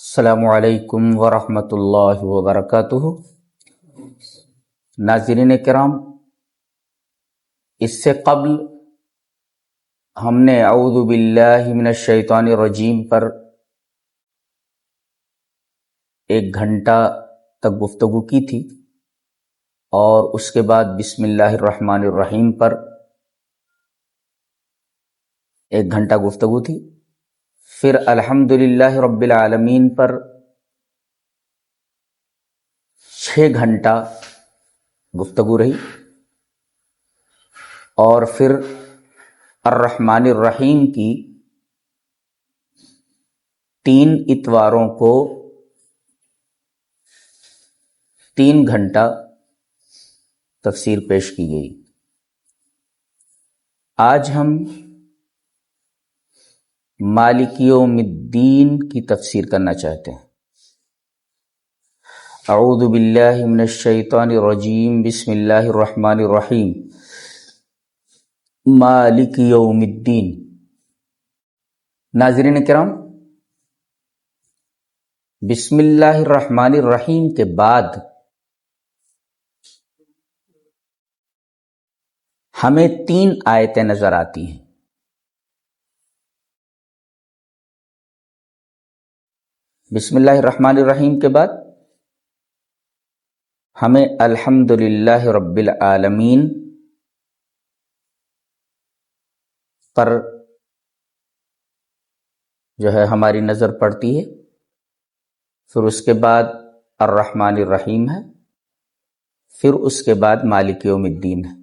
السلام علیکم ورحمۃ اللہ وبرکاتہ۔ ناظرین کرام، اس سے قبل ہم نے اعوذ باللہ من الشیطان الرجیم پر 1 گھنٹہ تک گفتگو کی تھی، اور اس کے بعد بسم اللہ الرحمن الرحیم پر 1 گھنٹہ گفتگو تھی، پھر الحمدللہ رب العالمین پر 6 گھنٹہ گفتگو رہی، اور پھر الرحمن الرحیم کی 3 اتواروں کو 3 گھنٹہ تفسیر پیش کی گئی۔ آج ہم مالک یوم الدین کی تفسیر کرنا چاہتے ہیں۔ اعوذ باللہ من الشیطان الرجیم، بسم اللہ الرحمن الرحیم۔ مالک یوم الدین۔ ناظرین کرام، بسم اللہ الرحمن الرحیم کے بعد ہمیں 3 آیتیں نظر آتی ہیں۔ بسم اللہ الرحمن الرحیم کے بعد ہمیں الحمدللہ رب العالمین پر جو ہے ہماری نظر پڑتی ہے، پھر اس کے بعد الرحمن الرحیم ہے، پھر اس کے بعد مالک یوم الدین ہے،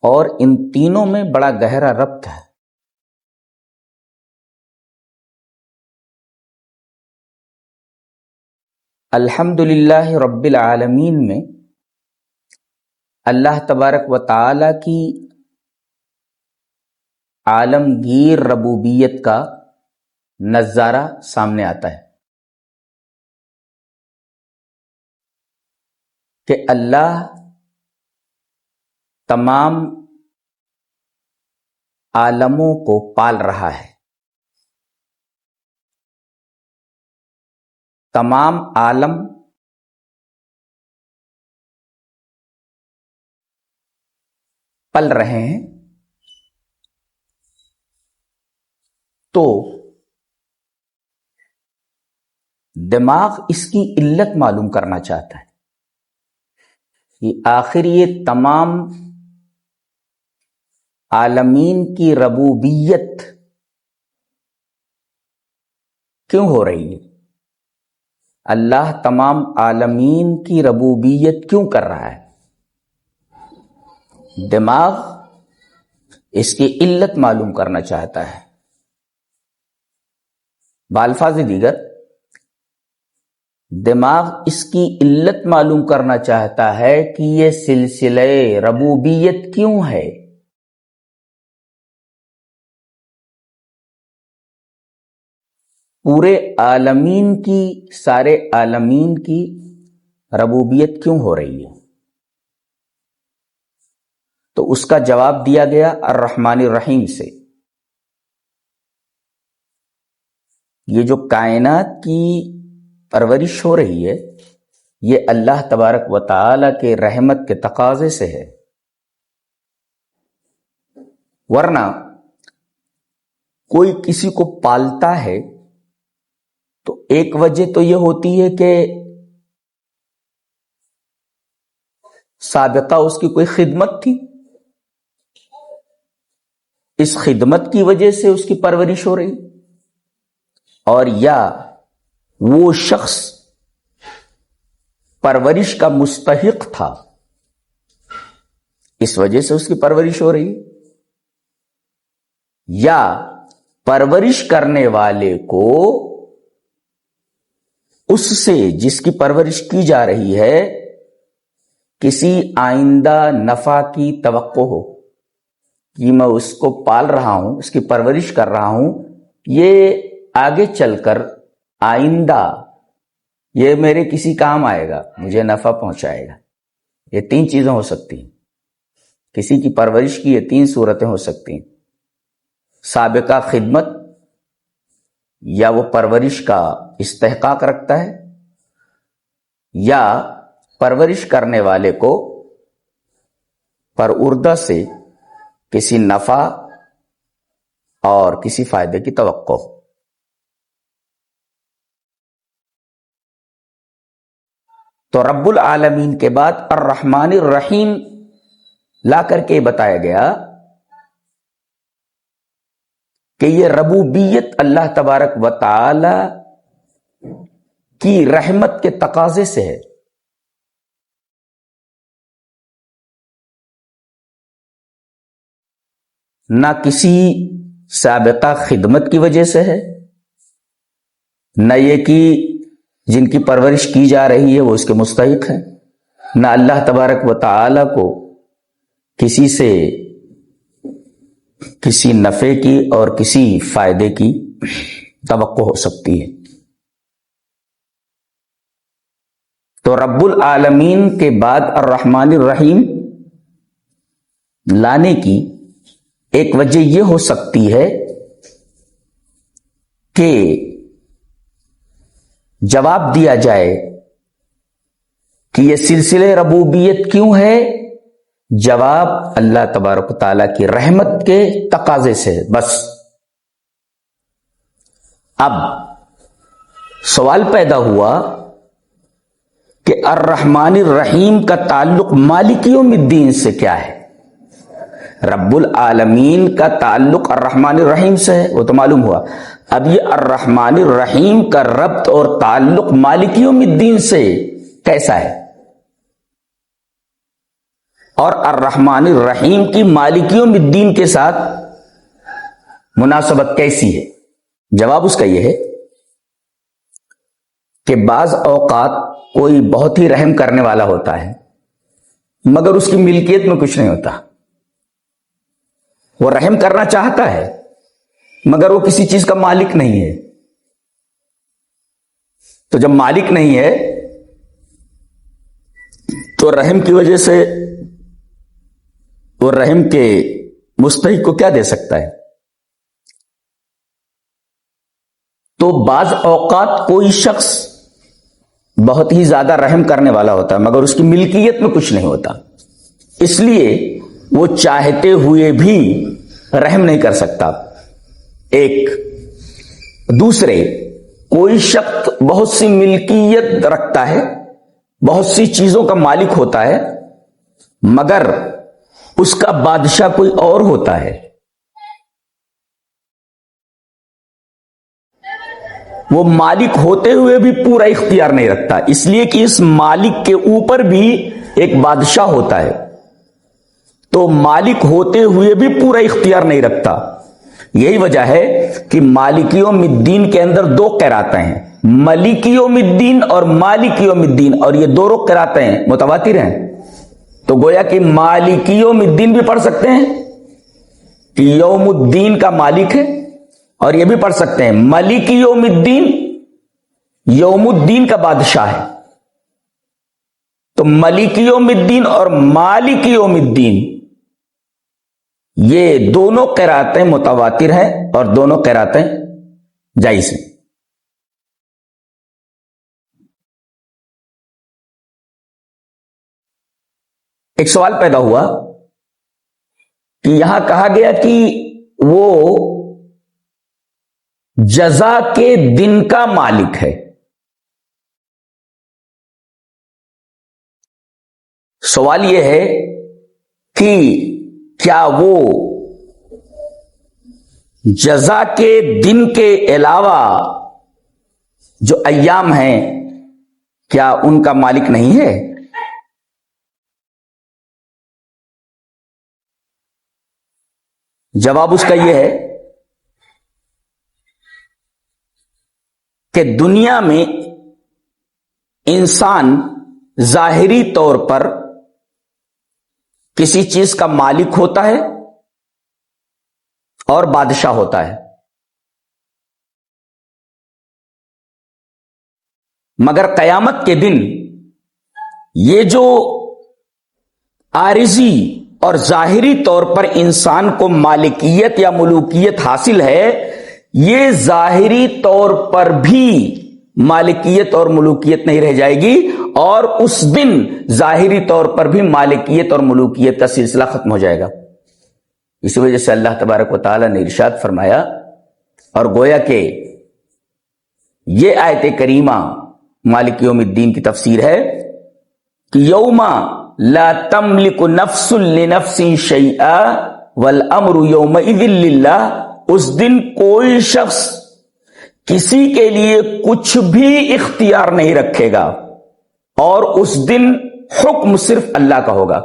اور ان تینوں میں بڑا گہرا ربط ہے۔ الحمدللہ رب العالمین میں اللہ تبارک و تعالی کی عالمگیر ربوبیت کا نظارہ سامنے آتا ہے کہ اللہ تمام عالموں کو پال رہا ہے، تمام عالم پل رہے ہیں، تو دماغ اس کی علت معلوم کرنا چاہتا ہے کہ آخر یہ تمام عالمین کی ربوبیت کیوں ہو رہی ہے، اللہ تمام عالمین کی ربوبیت کیوں کر رہا ہے۔ دماغ اس کی علت معلوم کرنا چاہتا ہے۔ بالفاظ دیگر، دماغ اس کی علت معلوم کرنا چاہتا ہے کہ یہ سلسلہ ربوبیت کیوں ہے۔ پورے عالمین کی، سارے عالمین کی ربوبیت کیوں ہو رہی ہے؟ تو اس کا جواب دیا گیا الرحمن الرحیم سے۔ یہ جو کائنات کی پرورش ہو رہی ہے، یہ اللہ تبارک و تعالی کے رحمت کے تقاضے سے ہے، ورنہ کوئی کسی کو پالتا ہے تو ایک وجہ تو یہ ہوتی ہے کہ سابقہ اس کی کوئی خدمت تھی، اس خدمت کی وجہ سے اس کی پرورش ہو رہی، اور یا وہ شخص پرورش کا مستحق تھا، اس وجہ سے اس کی پرورش ہو رہی، یا پرورش کرنے والے کو اس سے جس کی پرورش کی جا رہی ہے کسی آئندہ نفع کی توقع ہو کہ میں اس کو پال رہا ہوں، اس کی پرورش کر رہا ہوں، یہ آگے چل کر آئندہ یہ میرے کسی کام آئے گا، مجھے نفع پہنچائے گا۔ یہ 3 چیزیں ہو سکتی ہیں، کسی کی پرورش کی یہ 3 صورتیں ہو سکتی ہیں: سابقہ خدمت، یا وہ پرورش کا استحقاق رکھتا ہے یا پرورش کرنے والے کو پرعردہ سے کسی نفع اور کسی فائدے کی توقع ہو۔ تو رب العالمین کے بعد الرحمن الرحیم لا کر کے بتایا گیا کہ یہ ربوبیت اللہ تبارک و تعالی کی رحمت کے تقاضے سے ہے، نہ کسی سابقہ خدمت کی وجہ سے ہے، نہ یہ کہ جن کی پرورش کی جا رہی ہے وہ اس کے مستحق ہیں، نہ اللہ تبارک و تعالی کو کسی سے کسی نفع کی اور کسی فائدے کی توقع ہو سکتی ہے۔ تو رب العالمین کے بعد الرحمن الرحیم لانے کی ایک وجہ یہ ہو سکتی ہے کہ جواب دیا جائے کہ یہ سلسلے ربوبیت کیوں ہے؟ جواب اللہ تبارک و تعالیٰ کی رحمت کے تقاضے سے ہے، بس۔ اب سوال پیدا ہوا کہ الرحمن الرحیم کا تعلق مالک یوم الدین سے کیا ہے؟ رب العالمین کا تعلق الرحمن الرحیم سے ہے، وہ تو معلوم ہوا۔ اب یہ الرحمن الرحیم کا ربط اور تعلق مالک یوم الدین سے کیسا ہے؟ اور الرحمن الرحیم کی مالک یوم الدین کے ساتھ مناسبت کیسی ہے؟ جواب اس کا یہ ہے کہ بعض اوقات کوئی بہت ہی رحم کرنے والا ہوتا ہے مگر اس کی ملکیت میں کچھ نہیں ہوتا۔ وہ رحم کرنا چاہتا ہے مگر وہ کسی چیز کا مالک نہیں ہے۔ تو جب مالک نہیں ہے تو رحم کی وجہ سے وہ رحم کے مستحق کو کیا دے سکتا ہے؟ تو بعض اوقات کوئی شخص بہت ہی زیادہ رحم کرنے والا ہوتا ہے مگر اس کی ملکیت میں کچھ نہیں ہوتا، اس لیے وہ چاہتے ہوئے بھی رحم نہیں کر سکتا۔ ایک دوسرے، کوئی شخص بہت سی ملکیت رکھتا ہے، بہت سی چیزوں کا مالک ہوتا ہے مگر اس کا بادشاہ کوئی اور ہوتا ہے، وہ مالک ہوتے ہوئے بھی پورا اختیار نہیں رکھتا، اس لیے کہ اس مالک کے اوپر بھی ایک بادشاہ ہوتا ہے، تو مالک ہوتے ہوئے بھی پورا اختیار نہیں رکھتا۔ یہی وجہ ہے کہ مالک یوم الدین کے اندر دو قراتیں ہیں، ملک یوم الدین اور مالک یوم الدین، اور یہ دونوں قراتیں متواتر ہیں۔ تو گویا کہ مالک یوم الدین بھی پڑھ سکتے ہیں کہ یوم الدین کا مالک ہے، اور یہ بھی پڑھ سکتے ہیں ملک یوم الدین، یوم الدین کا بادشاہ ہے۔ تو ملک یوم الدین اور مالک یوم الدین یہ دونوں قراتیں متواتر ہیں اور دونوں قراتیں جائز ہیں۔ ایک سوال پیدا ہوا کہ یہاں کہا گیا کہ وہ جزا کے دن کا مالک ہے۔ سوال یہ ہے کہ کیا وہ جزا کے دن کے علاوہ جو ایام ہیں کیا ان کا مالک نہیں ہے؟ جواب اس کا یہ ہے کہ دنیا میں انسان ظاہری طور پر کسی چیز کا مالک ہوتا ہے اور بادشاہ ہوتا ہے، مگر قیامت کے دن یہ جو عارضی اور ظاہری طور پر انسان کو مالکیت یا ملوکیت حاصل ہے، یہ ظاہری طور پر بھی مالکیت اور ملوکیت نہیں رہ جائے گی، اور اس دن ظاہری طور پر بھی مالکیت اور ملوکیت کا سلسلہ ختم ہو جائے گا۔ اس وجہ سے اللہ تبارک و تعالی نے ارشاد فرمایا، اور گویا کہ یہ آیت کریمہ مالک یوم الدین کی تفسیر ہے کہ یوم لا تملک نفس لنفس شیئا والامر یومئذ للہ، اس دن کوئی شخص کسی کے لیے کچھ بھی اختیار نہیں رکھے گا، اور اس دن حکم صرف اللہ کا ہوگا۔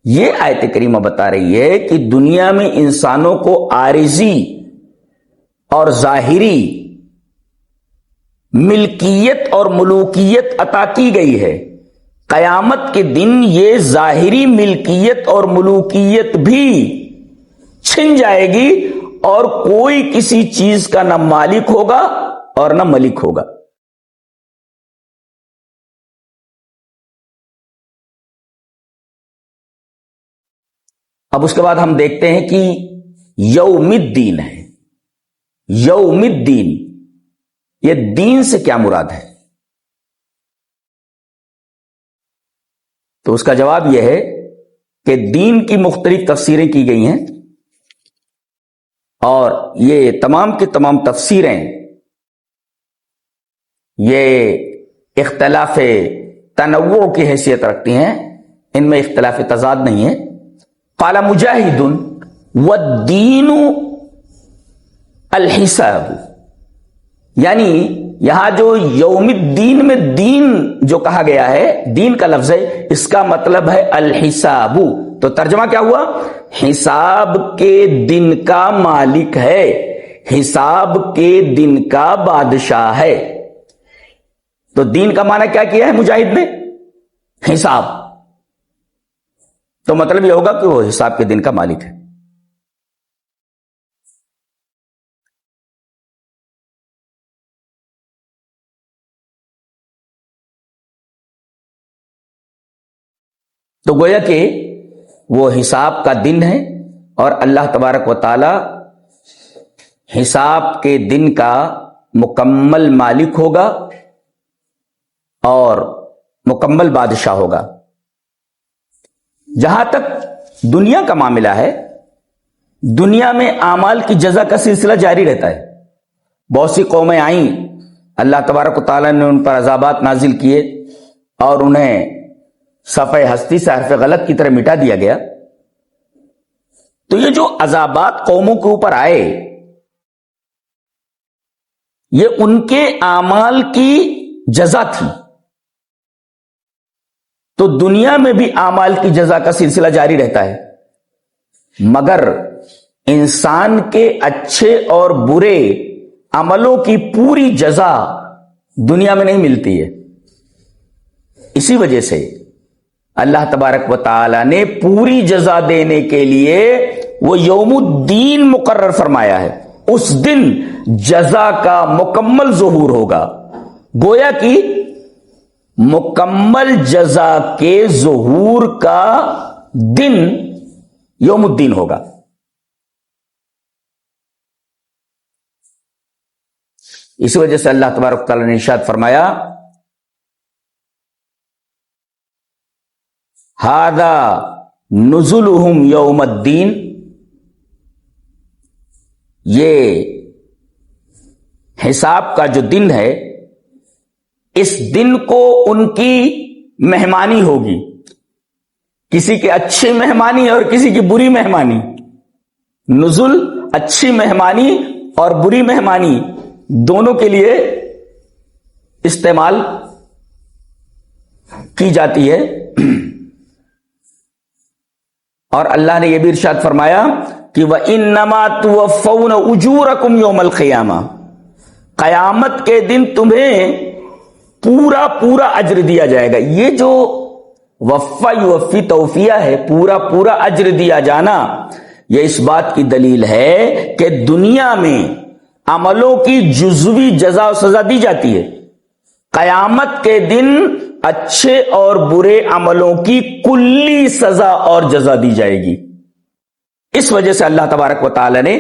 یہ آیت کریمہ بتا رہی ہے کہ دنیا میں انسانوں کو عارضی اور ظاہری ملکیت اور ملوکیت عطا کی گئی ہے، قیامت کے دن یہ ظاہری ملکیت اور ملوکیت بھی چھن جائے گی، اور کوئی کسی چیز کا نہ مالک ہوگا اور نہ ملک ہوگا۔ اب اس کے بعد ہم دیکھتے ہیں کہ یوم الدین ہے۔ یوم الدین، یہ دین سے کیا مراد ہے؟ تو اس کا جواب یہ ہے کہ دین کی مختلف تفسیریں کی گئی ہیں، اور یہ تمام کی تمام تفسیریں یہ اختلاف تنوع کی حیثیت رکھتی ہیں، ان میں اختلاف تضاد نہیں ہے۔ قال مجاہد والدین الحساب، یعنی یہاں جو یوم الدین میں دین جو کہا گیا ہے، دین کا لفظ ہے، اس کا مطلب ہے الحساب۔ تو ترجمہ کیا ہوا؟ حساب کے دن کا مالک ہے، حساب کے دن کا بادشاہ ہے۔ تو دین کا معنی کیا کیا ہے مجاہد نے؟ حساب۔ تو مطلب یہ ہوگا کہ وہ حساب کے دن کا مالک ہے۔ تو گویا کہ وہ حساب کا دن ہے، اور اللہ تبارک و تعالی حساب کے دن کا مکمل مالک ہوگا اور مکمل بادشاہ ہوگا۔ جہاں تک دنیا کا معاملہ ہے، دنیا میں اعمال کی جزا کا سلسلہ جاری رہتا ہے۔ بہت سی قومیں آئیں، اللہ تبارک و تعالی نے ان پر عذابات نازل کیے، اور انہیں صفحہ ہستی سے حرف غلط کی طرح مٹا دیا گیا۔ تو یہ جو عذابات قوموں کے اوپر آئے، یہ ان کے اعمال کی جزا تھی۔ تو دنیا میں بھی اعمال کی جزا کا سلسلہ جاری رہتا ہے، مگر انسان کے اچھے اور برے عملوں کی پوری جزا دنیا میں نہیں ملتی ہے۔ اسی وجہ سے اللہ تبارک و تعالی نے پوری جزا دینے کے لیے وہ یوم الدین مقرر فرمایا ہے۔ اس دن جزا کا مکمل ظہور ہوگا، گویا کہ مکمل جزا کے ظہور کا دن یوم الدین ہوگا۔ اس وجہ سے اللہ تبارک و تعالی نے ارشاد فرمایا، ھذا نزلہم یوم الدین، یہ حساب کا جو دن ہے، اس دن کو ان کی مہمانی ہوگی، کسی کے اچھی مہمانی اور کسی کی بری مہمانی۔ نزل اچھی مہمانی اور بری مہمانی دونوں کے لیے استعمال کی جاتی ہے۔ اور اللہ نے یہ بھی ارشاد فرمایا کہ وَإِنَّمَا تُوَفَّوْنَ أُجُورَكُمْ يَوْمَ الْقِيَامَةِ، قیامت کے دن تمہیں پورا پورا اجر دیا جائے گا۔ یہ جو وفا یوفی توفیہ ہے، پورا پورا اجر دیا جانا، یہ اس بات کی دلیل ہے کہ دنیا میں عملوں کی جزوی جزا و سزا دی جاتی ہے، قیامت کے دن اچھے اور برے عملوں کی کلی سزا اور جزا دی جائے گی۔ اس وجہ سے اللہ تبارک و تعالی نے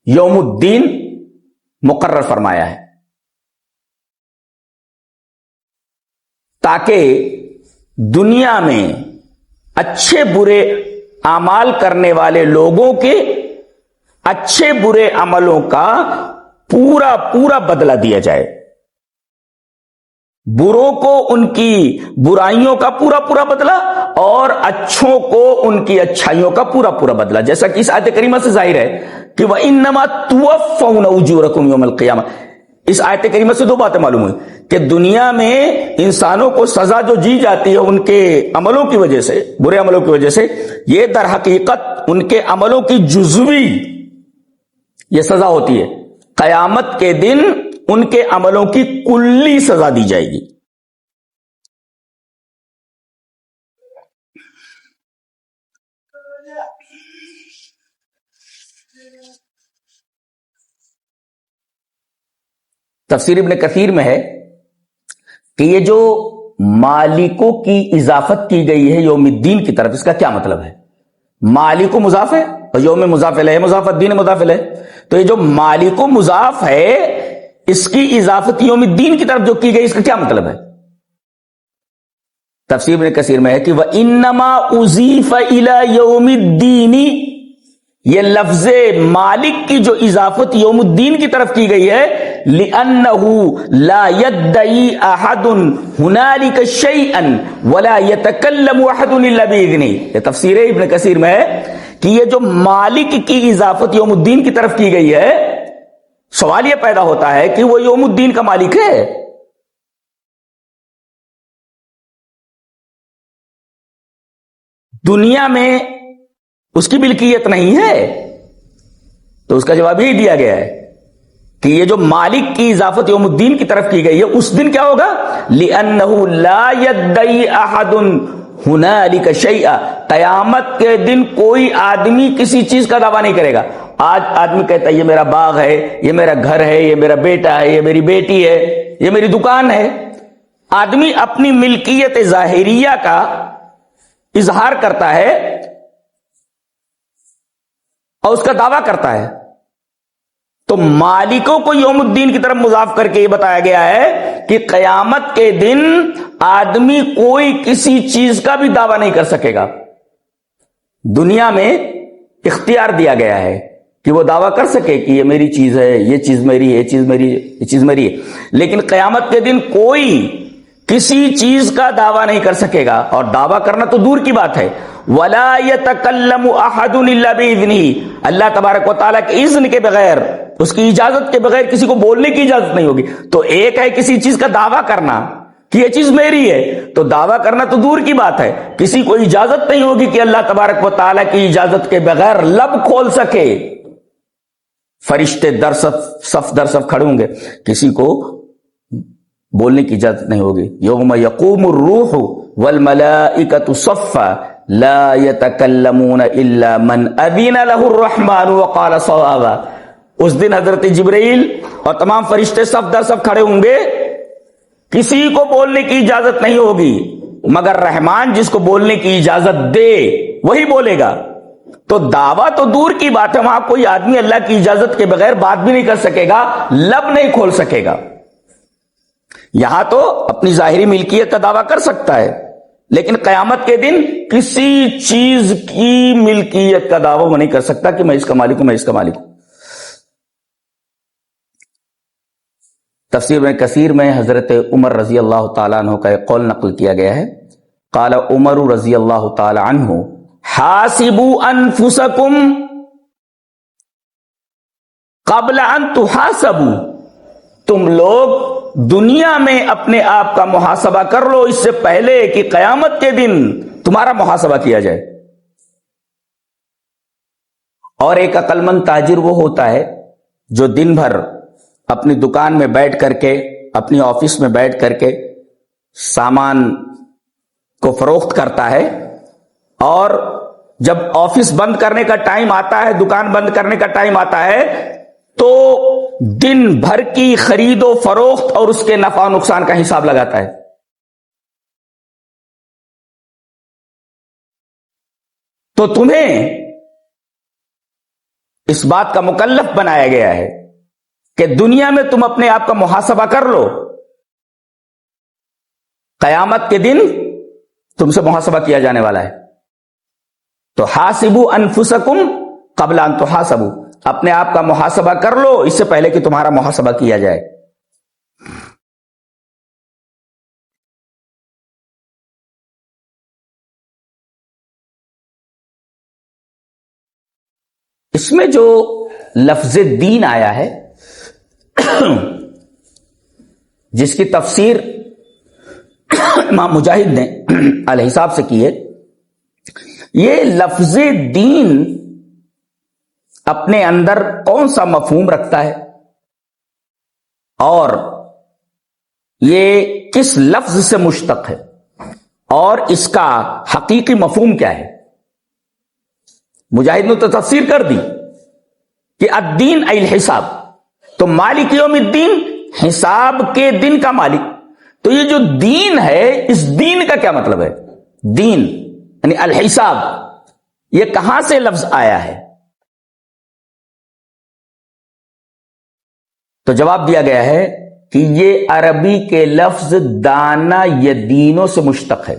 یوم الدین مقرر فرمایا ہے، تاکہ دنیا میں اچھے برے اعمال کرنے والے لوگوں کے اچھے برے عملوں کا پورا پورا بدلہ دیا جائے، بروں کو ان کی برائیوں کا پورا پورا بدلہ اور اچھوں کو ان کی اچھائیوں کا پورا پورا بدلہ، جیسا کہ اس آیت کریمہ سے ظاہر ہے کہ وَإِنَّمَا تُوَفَّوْنَ أُجُورَكُمْ يَوْمَ الْقِيَامَةِ۔ اس آیت کریمہ سے دو باتیں معلوم ہوئی کہ دنیا میں انسانوں کو سزا جو دی جاتی ہے ان کے عملوں کی وجہ سے، برے عملوں کی وجہ سے، یہ در حقیقت ان کے عملوں کی جزوی یہ سزا ہوتی ہے، قیامت کے دن ان کے عملوں کی کلی سزا دی جائے گی۔ تفسیر ابن کثیر میں ہے کہ یہ جو مالکوں کی اضافت کی گئی ہے یوم الدین کی طرف، اس کا کیا مطلب ہے؟ مالک مضاف ہے اور یوم مضاف الیہ مضاف، الدین مضاف الیہ، تو یہ جو مالک مضاف ہے اس کی اضافت یوم الدین کی طرف جو کی گئی، اس کا کیا مطلب ہے؟ تفسیر ابن کثیر میں ہے کہ وَإِنَّمَا أُضِيفَ إِلَى يَوْمِ الدِّينِ، یہ لفظ مالک کی جو اضافت یوم الدین کی طرف کی گئی ہے، لِأَنَّهُ لَا يَدَّعِي أَحَدٌ هُنَالِكَ شَيْئًا وَلَا يَتَكَلَّمُ أَحَدٌ إِلَّا بِإِذْنِهِ۔ یہ تفسیر ابن کثیر میں ہے کہ یہ جو مالک کی اضافت یوم الدین کی طرف کی گئی ہے، سوال یہ پیدا ہوتا ہے کہ وہ یوم الدین کا مالک ہے؟ دنیا میں اس کی ملکیت نہیں ہے؟ تو اس کا جواب یہی دیا گیا ہے کہ یہ جو مالک کی اضافت یوم الدین کی طرف کی گئی ہے، اس دن کیا ہوگا؟ لِأَنَّهُ لَا يَدَّعِي أَحَدٌ هُنَالِكَ شَيْئًا، قیامت کے دن کوئی آدمی کسی چیز کا دعویٰ نہیں کرے گا۔ آج آدمی کہتا ہے یہ میرا باغ ہے، یہ میرا گھر ہے، یہ میرا بیٹا ہے، یہ میری بیٹی ہے، یہ میری دکان ہے۔ آدمی اپنی ملکیت ظاہریہ کا اظہار کرتا ہے اور اس کا دعویٰ کرتا ہے، تو مالکوں کو یوم الدین کی طرف مضاف کر کے یہ بتایا گیا ہے کہ قیامت کے دن آدمی کوئی کسی چیز کا بھی دعویٰ نہیں کر سکے گا۔ دنیا میں اختیار دیا گیا ہے کہ وہ دعویٰ کر سکے کہ یہ میری چیز ہے، یہ چیز میری ہے، یہ چیز میری، یہ چیز میری ہے، لیکن قیامت کے دن کوئی کسی چیز کا دعویٰ نہیں کر سکے گا، اور دعویٰ کرنا تو دور کی بات ہے۔ وَلَا يَتَكَلَّمُ أَحَدٌ إِلَّا بِإِذْنِهِ، اللہ تبارک و تعالیٰ کے اذن کے بغیر، اس کی اجازت کے بغیر کسی کو بولنے کی اجازت نہیں ہوگی۔ تو ایک ہے کسی چیز کا دعویٰ کرنا کہ یہ چیز میری ہے، تو دعویٰ کرنا تو دور کی بات ہے، کسی کو اجازت نہیں ہوگی کہ اللہ تبارک و تعالیٰ کی اجازت کے بغیر لب کھول سکے۔ فرشتے در صف در صف کھڑے ہوں گے، کسی کو بولنے کی اجازت نہیں ہوگی۔ یوم یقوم الروح والملائکۃ صفا لا يتکلمون الا من اذن له الرحمن وقال صوابا، اس دن حضرت جبرائیل اور تمام فرشتے صف در صف کھڑے ہوں گے، کسی کو بولنے کی اجازت نہیں ہوگی مگر رحمان جس کو بولنے کی اجازت دے وہی بولے گا۔ تو دعویٰ تو دور کی بات ہے، وہاں کوئی آدمی اللہ کی اجازت کے بغیر بات بھی نہیں کر سکے گا، لب نہیں کھول سکے گا۔ یہاں تو اپنی ظاہری ملکیت کا دعویٰ کر سکتا ہے، لیکن قیامت کے دن کسی چیز کی ملکیت کا دعویٰ وہ نہیں کر سکتا کہ میں اس کا مالک ہوں، میں اس کا مالک ہوں۔ تفسیر ابن کثیر میں حضرت عمر رضی اللہ تعالیٰ عنہ کا ایک قول نقل کیا گیا ہے، قال عمر رضی اللہ تعالیٰ عنہ حاسبوا انفسکم قبل ان تحاسبوا، تم لوگ دنیا میں اپنے آپ کا محاسبہ کر لو اس سے پہلے کہ قیامت کے دن تمہارا محاسبہ کیا جائے۔ اور ایک عقل مند تاجر وہ ہوتا ہے جو دن بھر اپنی دکان میں بیٹھ کر کے، اپنی آفس میں بیٹھ کر کے سامان کو فروخت کرتا ہے، اور جب آفس بند کرنے کا ٹائم آتا ہے، دکان بند کرنے کا ٹائم آتا ہے، تو دن بھر کی خرید و فروخت اور اس کے نفع و نقصان کا حساب لگاتا ہے۔ تو تمہیں اس بات کا مکلف بنایا گیا ہے کہ دنیا میں تم اپنے آپ کا محاسبہ کر لو، قیامت کے دن تم سے محاسبہ کیا جانے والا ہے۔ تو حاسبوا انفسکم قبل ان تحاسبوا، اپنے آپ کا محاسبہ کر لو اس سے پہلے کہ تمہارا محاسبہ کیا جائے۔ اس میں جو لفظ دین آیا ہے جس کی تفسیر امام مجاہد نے الحساب سے کی ہے، یہ لفظ دین اپنے اندر کون سا مفہوم رکھتا ہے اور یہ کس لفظ سے مشتق ہے اور اس کا حقیقی مفہوم کیا ہے؟ مجاہد نے تو تفسیر کر دی کہ الدین ای الحساب، تو مالک یوم الدین حساب کے دن کا مالک۔ تو یہ جو دین ہے، اس دین کا کیا مطلب ہے؟ دین یعنی الحساب، یہ کہاں سے لفظ آیا ہے؟ تو جواب دیا گیا ہے کہ یہ عربی کے لفظ دانا یدینوں سے مشتق ہے۔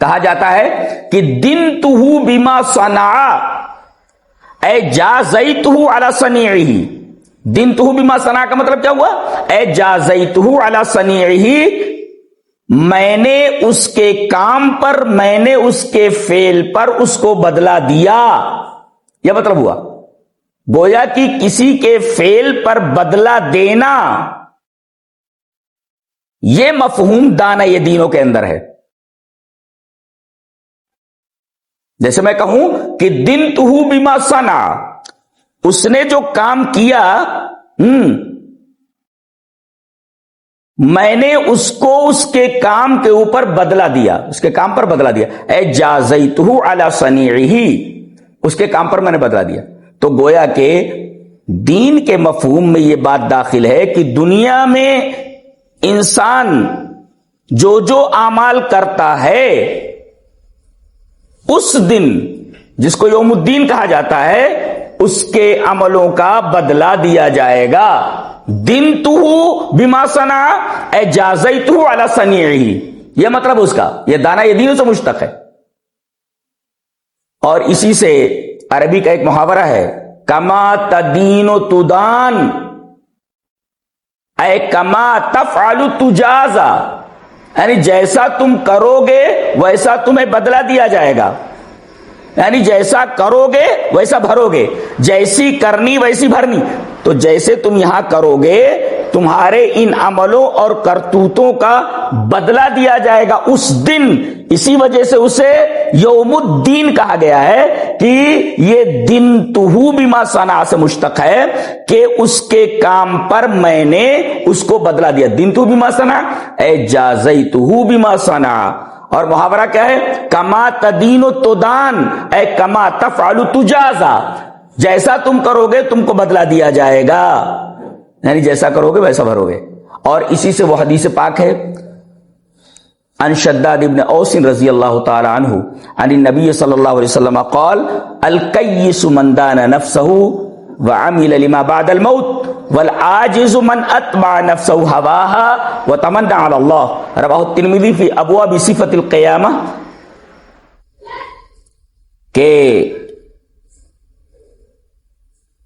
کہا جاتا ہے کہ دنتہ بما صنع، اے جازیتہ علی صنیعہ۔ دنتہ بما صنع کا مطلب کیا ہوا؟ اے جازیتہ علی صنیعہ، میں نے اس کے کام پر، میں نے اس کے فعل پر اس کو بدلہ دیا، یہ مطلب ہوا۔ گویا کہ کسی کے فعل پر بدلہ دینا، یہ مفہوم دانا یدینوں کے اندر ہے۔ جیسے میں کہوں کہ دنتہ بما صنع، اس نے جو کام کیا میں نے اس کو اس کے کام کے اوپر بدلہ دیا، اس کے کام پر بدلہ دیا۔ اے جازیتہ علی صنیعہ، اس کے کام پر میں نے بدلہ دیا۔ تو گویا کہ دین کے مفہوم میں یہ بات داخل ہے کہ دنیا میں انسان جو جو اعمال کرتا ہے، اس دن جس کو یوم الدین کہا جاتا ہے، اس کے عملوں کا بدلہ دیا جائے گا۔ دنتہ بما صنع اے جازیتہ علی صنیعہ، یہ مطلب اس کا، یہ دانا یدینوں سے مشتق ہے۔ اور اسی سے عربی کا ایک محاورہ ہے، کما تدین تدان، اے کما تفعل تجازا، یعنی جیسا تم کرو گے ویسا تمہیں بدلہ دیا جائے گا، یعنی جیسا کرو گے ویسا بھرو گے، جیسی کرنی ویسی بھرنی۔ تو جیسے تم یہاں کرو گے تمہارے ان عملوں اور کرتوتوں کا بدلہ دیا جائے گا اس دن۔ اسی وجہ سے اسے یوم الدین کہا گیا ہے کہ یہ دنتہ بما صنع سے مشتق ہے کہ اس کے کام پر میں نے اس کو بدلہ دیا۔ دنتہ بما صنع اے جازیتہ بما صنع۔ اور محاورہ کیا ہے؟ کما تدین تدان اے کما تفعل تجازا، جیسا تم کرو گے تم کو بدلہ دیا جائے گا، یعنی جیسا کرو گے ویسا بھرو گے۔ اور اسی سے وہ حدیث پاک ہے، عن شداد ابن اوس رضی اللہ تعالی عنہ عن النبی صلی اللہ علیہ وسلم قال الکیس من دان نفسہ وعمل لما بعد الموت والعاجز من اتبع نفسہ ہواها وتمنى على اللہ، رواہ الترمذی فی ابواب صفۃ القیامہ۔ کہ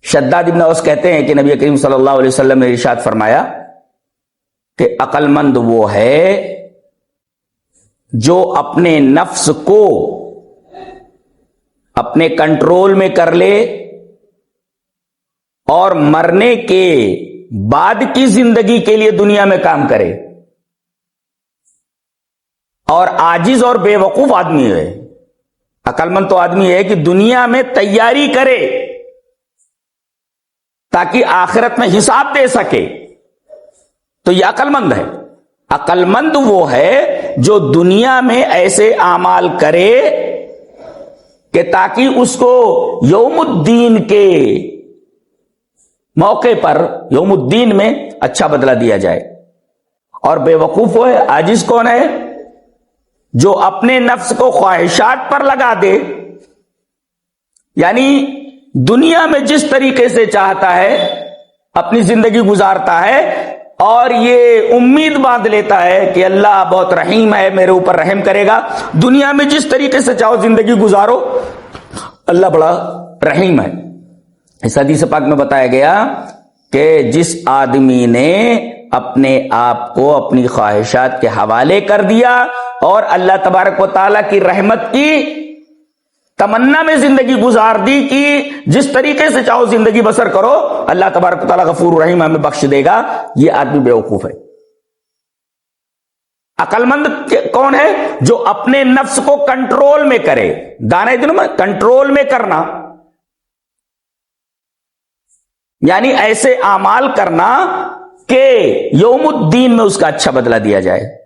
شداد ابن اوس کہتے ہیں کہ نبی کریم صلی اللہ علیہ وسلم نے ارشاد فرمایا کہ عقل مند وہ ہے جو اپنے نفس کو اپنے کنٹرول میں کر لے اور مرنے کے بعد کی زندگی کے لیے دنیا میں کام کرے، اور عاجز اور بے وقوف آدمی ہے۔ عقل مند تو آدمی ہے کہ دنیا میں تیاری کرے تاکہ آخرت میں حساب دے سکے، تو یہ عقل مند ہے۔ عقل مند وہ ہے جو دنیا میں ایسے اعمال کرے کہ تاکہ اس کو یوم الدین کے موقع پر، یوم الدین میں اچھا بدلہ دیا جائے۔ اور بے وقوف وہ ہے، عاجز کون ہے؟ جو اپنے نفس کو خواہشات پر لگا دے، یعنی دنیا میں جس طریقے سے چاہتا ہے اپنی زندگی گزارتا ہے اور یہ امید باندھ لیتا ہے کہ اللہ بہت رحیم ہے، میرے اوپر رحم کرے گا. دنیا میں جس طریقے سے چاہو زندگی گزارو، اللہ بڑا رحیم ہے. اس حدیث پاک میں بتایا گیا کہ جس آدمی نے اپنے آپ کو اپنی خواہشات کے حوالے کر دیا اور اللہ تبارک و تعالیٰ کی رحمت کی تمنا میں زندگی گزار دی کہ جس طریقے سے چاہو زندگی بسر کرو، اللہ تبارک و تعالیٰ غفور رحیم ہمیں بخش دے گا، یہ آدمی بیوقوف ہے. عقل مند کون ہے؟ جو اپنے نفس کو کنٹرول میں کرے. دانے دنوں میں کنٹرول میں کرنا یعنی ایسے اعمال کرنا کہ یوم الدین میں اس کا اچھا بدلہ دیا جائے.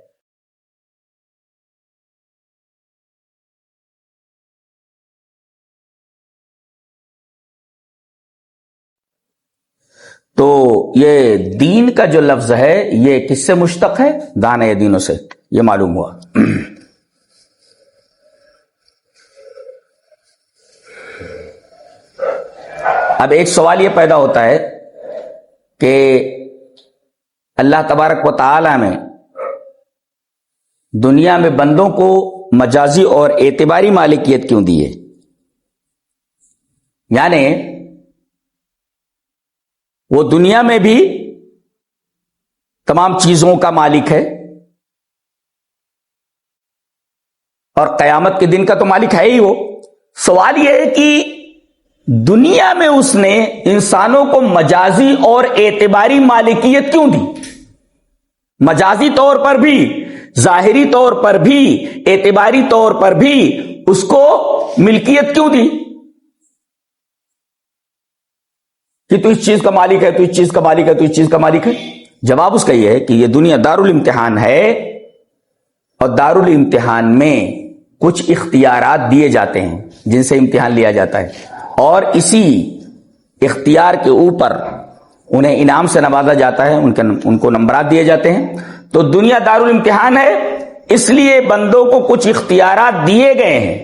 تو یہ دین کا جو لفظ ہے یہ کس سے مشتق ہے؟ دانے دینوں سے، یہ معلوم ہوا. اب ایک سوال یہ پیدا ہوتا ہے کہ اللہ تبارک و تعالی نے دنیا میں بندوں کو مجازی اور اعتباری مالکیت کیوں دی ہے؟ یعنی وہ دنیا میں بھی تمام چیزوں کا مالک ہے اور قیامت کے دن کا تو مالک ہے ہی وہ. سوال یہ ہے کہ دنیا میں اس نے انسانوں کو مجازی اور اعتباری مالکیت کیوں دی؟ مجازی طور پر بھی، ظاہری طور پر بھی، اعتباری طور پر بھی اس کو ملکیت کیوں دی کہ تو اس چیز کا مالک ہے، تو اس چیز کا مالک ہے، تو اس چیز کا مالک ہے؟ جواب اس کا یہ ہے کہ یہ دنیا دارالامتحان ہے اور دارالامتحان میں کچھ اختیارات دیے جاتے ہیں جن سے امتحان لیا جاتا ہے اور اسی اختیار کے اوپر انہیں انعام سے نوازا جاتا ہے، ان کو نمبرات دیے جاتے ہیں. تو دنیا دارالامتحان ہے، اس لیے بندوں کو کچھ اختیارات دیے گئے ہیں.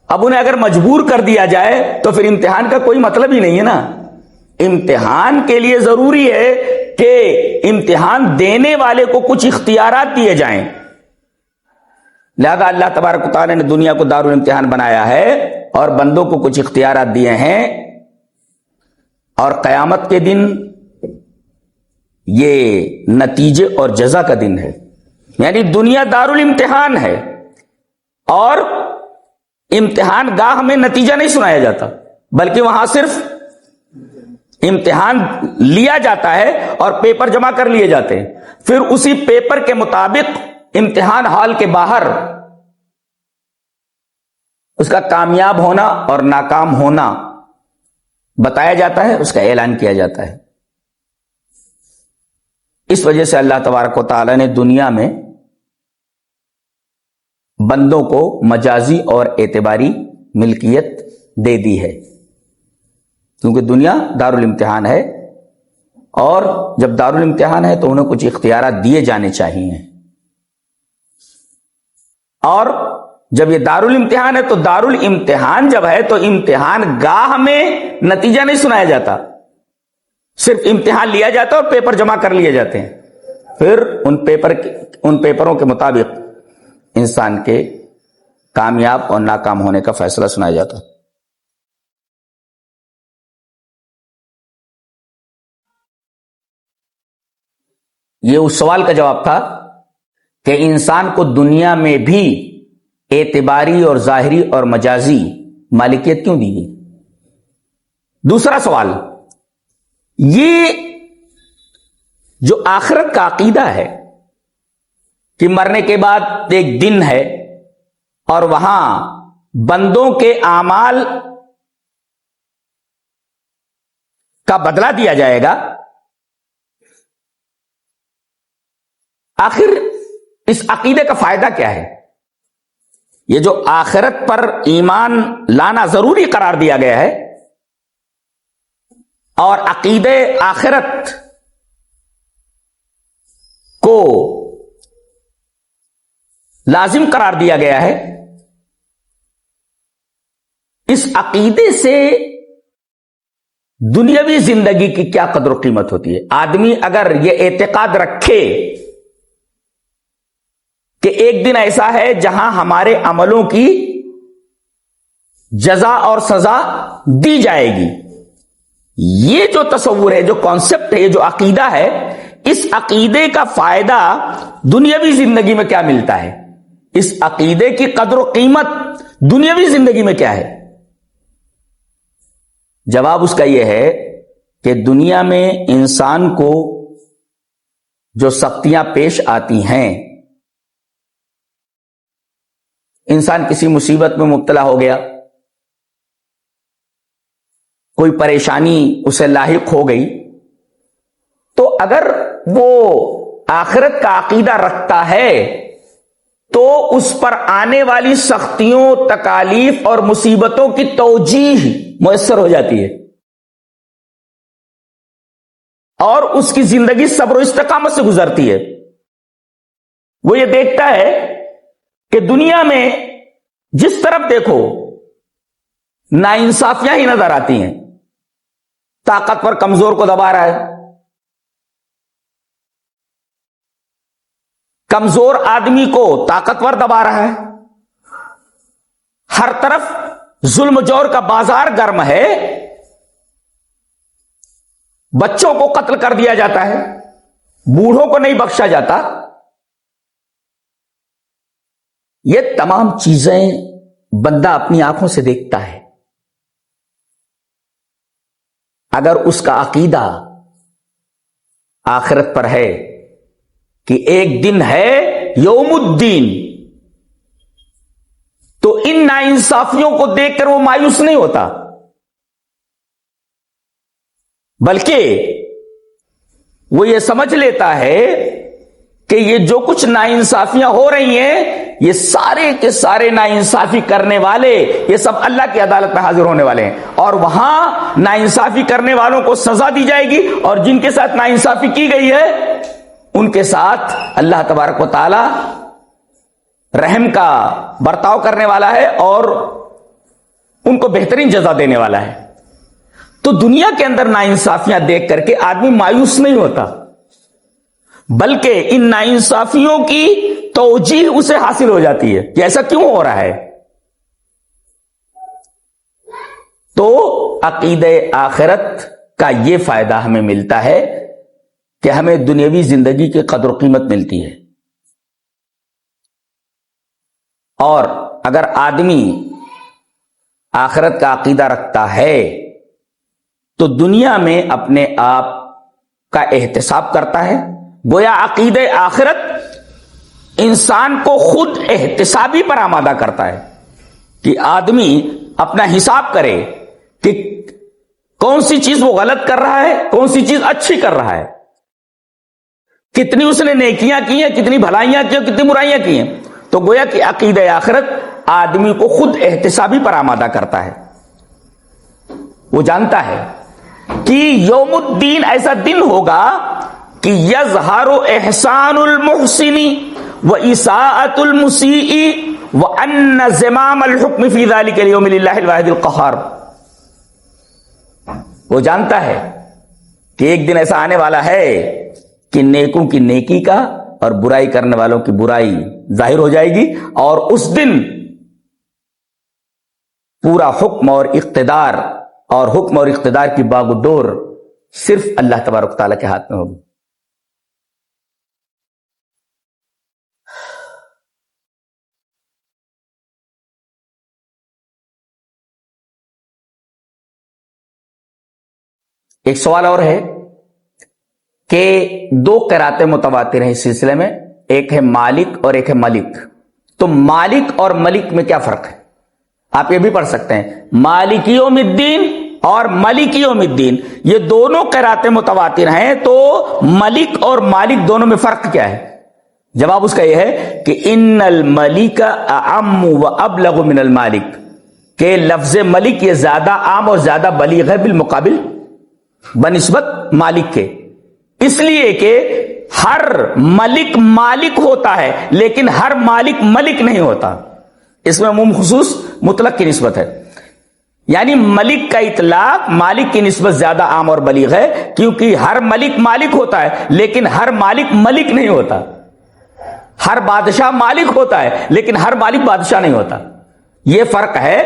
اب انہیں اگر مجبور کر دیا جائے تو پھر امتحان کا کوئی مطلب ہی نہیں ہے نا. امتحان کے لیے ضروری ہے کہ امتحان دینے والے کو کچھ اختیارات دیے جائیں. لہذا اللہ تبارک و تعالی نے دنیا کو دارالامتحان بنایا ہے اور بندوں کو کچھ اختیارات دیے ہیں، اور قیامت کے دن یہ نتیجے اور جزا کا دن ہے. یعنی دنیا دارالامتحان ہے اور امتحان گاہ میں نتیجہ نہیں سنایا جاتا، بلکہ وہاں صرف امتحان لیا جاتا ہے اور پیپر جمع کر لیے جاتے ہیں. پھر اسی پیپر کے مطابق امتحان ہال کے باہر اس کا کامیاب ہونا اور ناکام ہونا بتایا جاتا ہے، اس کا اعلان کیا جاتا ہے. اس وجہ سے اللہ تبارک و تعالی نے دنیا میں بندوں کو مجازی اور اعتباری ملکیت دے دی ہے، کیونکہ دنیا دارالامتحان ہے اور جب دارالامتحان ہے تو انہیں کچھ اختیارات دیے جانے چاہیے. اور جب یہ دارالامتحان ہے تو دارالامتحان جب ہے تو امتحان گاہ میں نتیجہ نہیں سنایا جاتا، صرف امتحان لیا جاتا ہے اور پیپر جمع کر لیے جاتے ہیں. پھر ان پیپروں کے مطابق انسان کے کامیاب اور ناکام ہونے کا فیصلہ سنایا جاتا. یہ اس سوال کا جواب تھا کہ انسان کو دنیا میں بھی اعتباری اور ظاہری اور مجازی مالکیت کیوں دی گئی. دوسرا سوال، یہ جو آخرت کا عقیدہ ہے کہ مرنے کے بعد ایک دن ہے اور وہاں بندوں کے اعمال کا بدلہ دیا جائے گا، آخر اس عقیدے کا فائدہ کیا ہے؟ یہ جو آخرت پر ایمان لانا ضروری قرار دیا گیا ہے اور عقیدے آخرت کو لازم قرار دیا گیا ہے، اس عقیدے سے دنیاوی زندگی کی کیا قدر و قیمت ہوتی ہے. آدمی اگر یہ اعتقاد رکھے کہ ایک دن ایسا ہے جہاں ہمارے عملوں کی جزا اور سزا دی جائے گی، یہ جو تصور ہے، جو کانسیپٹ ہے، جو عقیدہ ہے، اس عقیدے کا فائدہ دنیاوی زندگی میں کیا ملتا ہے، اس عقیدے کی قدر و قیمت دنیاوی زندگی میں کیا ہے؟ جواب اس کا یہ ہے کہ دنیا میں انسان کو جو سختیاں پیش آتی ہیں، انسان کسی مصیبت میں مبتلا ہو گیا، کوئی پریشانی اسے لاحق ہو گئی، تو اگر وہ آخرت کا عقیدہ رکھتا ہے تو اس پر آنے والی سختیوں، تکالیف اور مصیبتوں کی توجیہ میسر ہو جاتی ہے، اور اس کی زندگی صبر و استقامت سے گزرتی ہے. وہ یہ دیکھتا ہے کہ دنیا میں جس طرف دیکھو ناانصافیاں ہی نظر آتی ہیں. طاقتور کمزور کو دبا رہا ہے، کمزور آدمی کو طاقتور دبا رہا ہے، ہر طرف ظلم جور کا بازار گرم ہے، بچوں کو قتل کر دیا جاتا ہے، بوڑھوں کو نہیں بخشا جاتا. یہ تمام چیزیں بندہ اپنی آنکھوں سے دیکھتا ہے. اگر اس کا عقیدہ آخرت پر ہے کہ ایک دن ہے یوم الدین، تو ان ناانصافیوں کو دیکھ کر وہ مایوس نہیں ہوتا، بلکہ وہ یہ سمجھ لیتا ہے کہ یہ جو کچھ ناانصافیاں ہو رہی ہیں، یہ سارے کے سارے ناانصافی کرنے والے یہ سب اللہ کی عدالت میں حاضر ہونے والے ہیں، اور وہاں ناانصافی کرنے والوں کو سزا دی جائے گی، اور جن کے ساتھ ناانصافی کی گئی ہے ان کے ساتھ اللہ تبارک و تعالی رحم کا برتاؤ کرنے والا ہے اور ان کو بہترین جزا دینے والا ہے. تو دنیا کے اندر ناانصافیاں دیکھ کر کے آدمی مایوس نہیں ہوتا، بلکہ ان ناانصافیوں کی توجیہ اسے حاصل ہو جاتی ہے کہ ایسا کیوں ہو رہا ہے. تو عقیدہ آخرت کا یہ فائدہ ہمیں ملتا ہے کہ ہمیں دنیاوی زندگی کی قدر و قیمت ملتی ہے. اور اگر آدمی آخرت کا عقیدہ رکھتا ہے تو دنیا میں اپنے آپ کا احتساب کرتا ہے. گویا عقیدہ آخرت انسان کو خود احتسابی پر آمادہ کرتا ہے کہ آدمی اپنا حساب کرے کہ کون سی چیز وہ غلط کر رہا ہے، کون سی چیز اچھی کر رہا ہے، کتنی اس نے نیکیاں کی ہیں، کتنی بھلائیاں کی ہیں، کتنی برائیاں کی ہیں. تو گویا کہ عقیدہ آخرت آدمی کو خود احتسابی پر آمادہ کرتا ہے. وہ جانتا ہے کہ یوم الدین ایسا دن ہوگا کہ یظہر احسان المحسن واساءۃ المسیء وان زمام الحکم فی ذلک اليوم للہ الواحد القہار. وہ جانتا ہے کہ ایک دن ایسا آنے والا ہے کہ نیکوں کی نیکی کا اور برائی کرنے والوں کی برائی ظاہر ہو جائے گی، اور اس دن پورا حکم اور اقتدار کی باغ و دور صرف اللہ تبارک و تعالیٰ کے ہاتھ میں ہوگی. ایک سوال اور ہے کہ دو قراتیں متواتر ہیں اس سلسلے میں، ایک ہے مالک اور ایک ہے ملک. تو مالک اور ملک میں کیا فرق ہے؟ آپ یہ بھی پڑھ سکتے ہیں، مالک یوم الدین اور ملک یوم الدین، یہ دونوں قراتیں متواتر ہیں، تو ملک اور مالک دونوں میں فرق کیا ہے؟ جواب اس کا یہ ہے کہ ان الملک اعم و ابلغ من المالک، کہ لفظ ملک یہ زیادہ عام اور زیادہ بلیغ ہے بالمقابل بنسبت مالک کے، اس لیے کہ ہر ملک مالک ہوتا ہے لیکن ہر مالک ملک نہیں ہوتا. اس میں عموم خصوص مطلق کی نسبت ہے. یعنی ملک کا اطلاق مالک کی نسبت زیادہ عام اور بلیغ ہے، کیونکہ ہر ملک مالک ہوتا ہے لیکن ہر مالک ملک نہیں ہوتا. ہر بادشاہ مالک ہوتا ہے لیکن ہر مالک بادشاہ نہیں ہوتا. یہ فرق ہے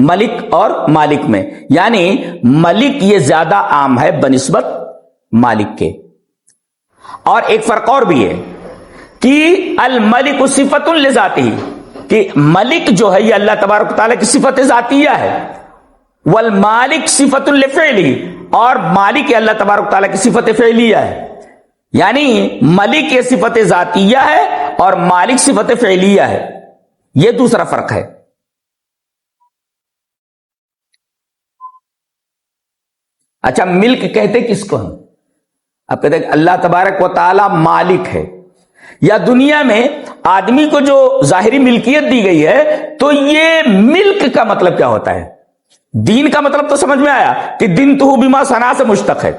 ملک اور مالک میں. یعنی ملک یہ زیادہ عام ہے بنسبت مالک کے. اور ایک فرق اور بھی ہے کہ الملک صفت لذاتہ، کہ ملک جو ہے یہ اللہ تبارک و تعالیٰ کی صفت ذاتیہ ہے، والمالک صفت لفعلہ، اور مالک اللہ تبارک و تعالیٰ کی صفت فعلیہ ہے. یعنی ملک یہ صفت ذاتیہ ہے اور مالک صفت فعلیہ ہے. یہ دوسرا فرق ہے. اچھا، ملک کہتے کس کو ہم؟ اب کہتے ہیں اللہ تبارک و تعالیٰ مالک ہے، یا دنیا میں آدمی کو جو ظاہری ملکیت دی گئی ہے، تو یہ ملک کا مطلب کیا ہوتا ہے؟ دین کا مطلب تو سمجھ میں آیا کہ دین تو بما صنع سے مشتق ہے،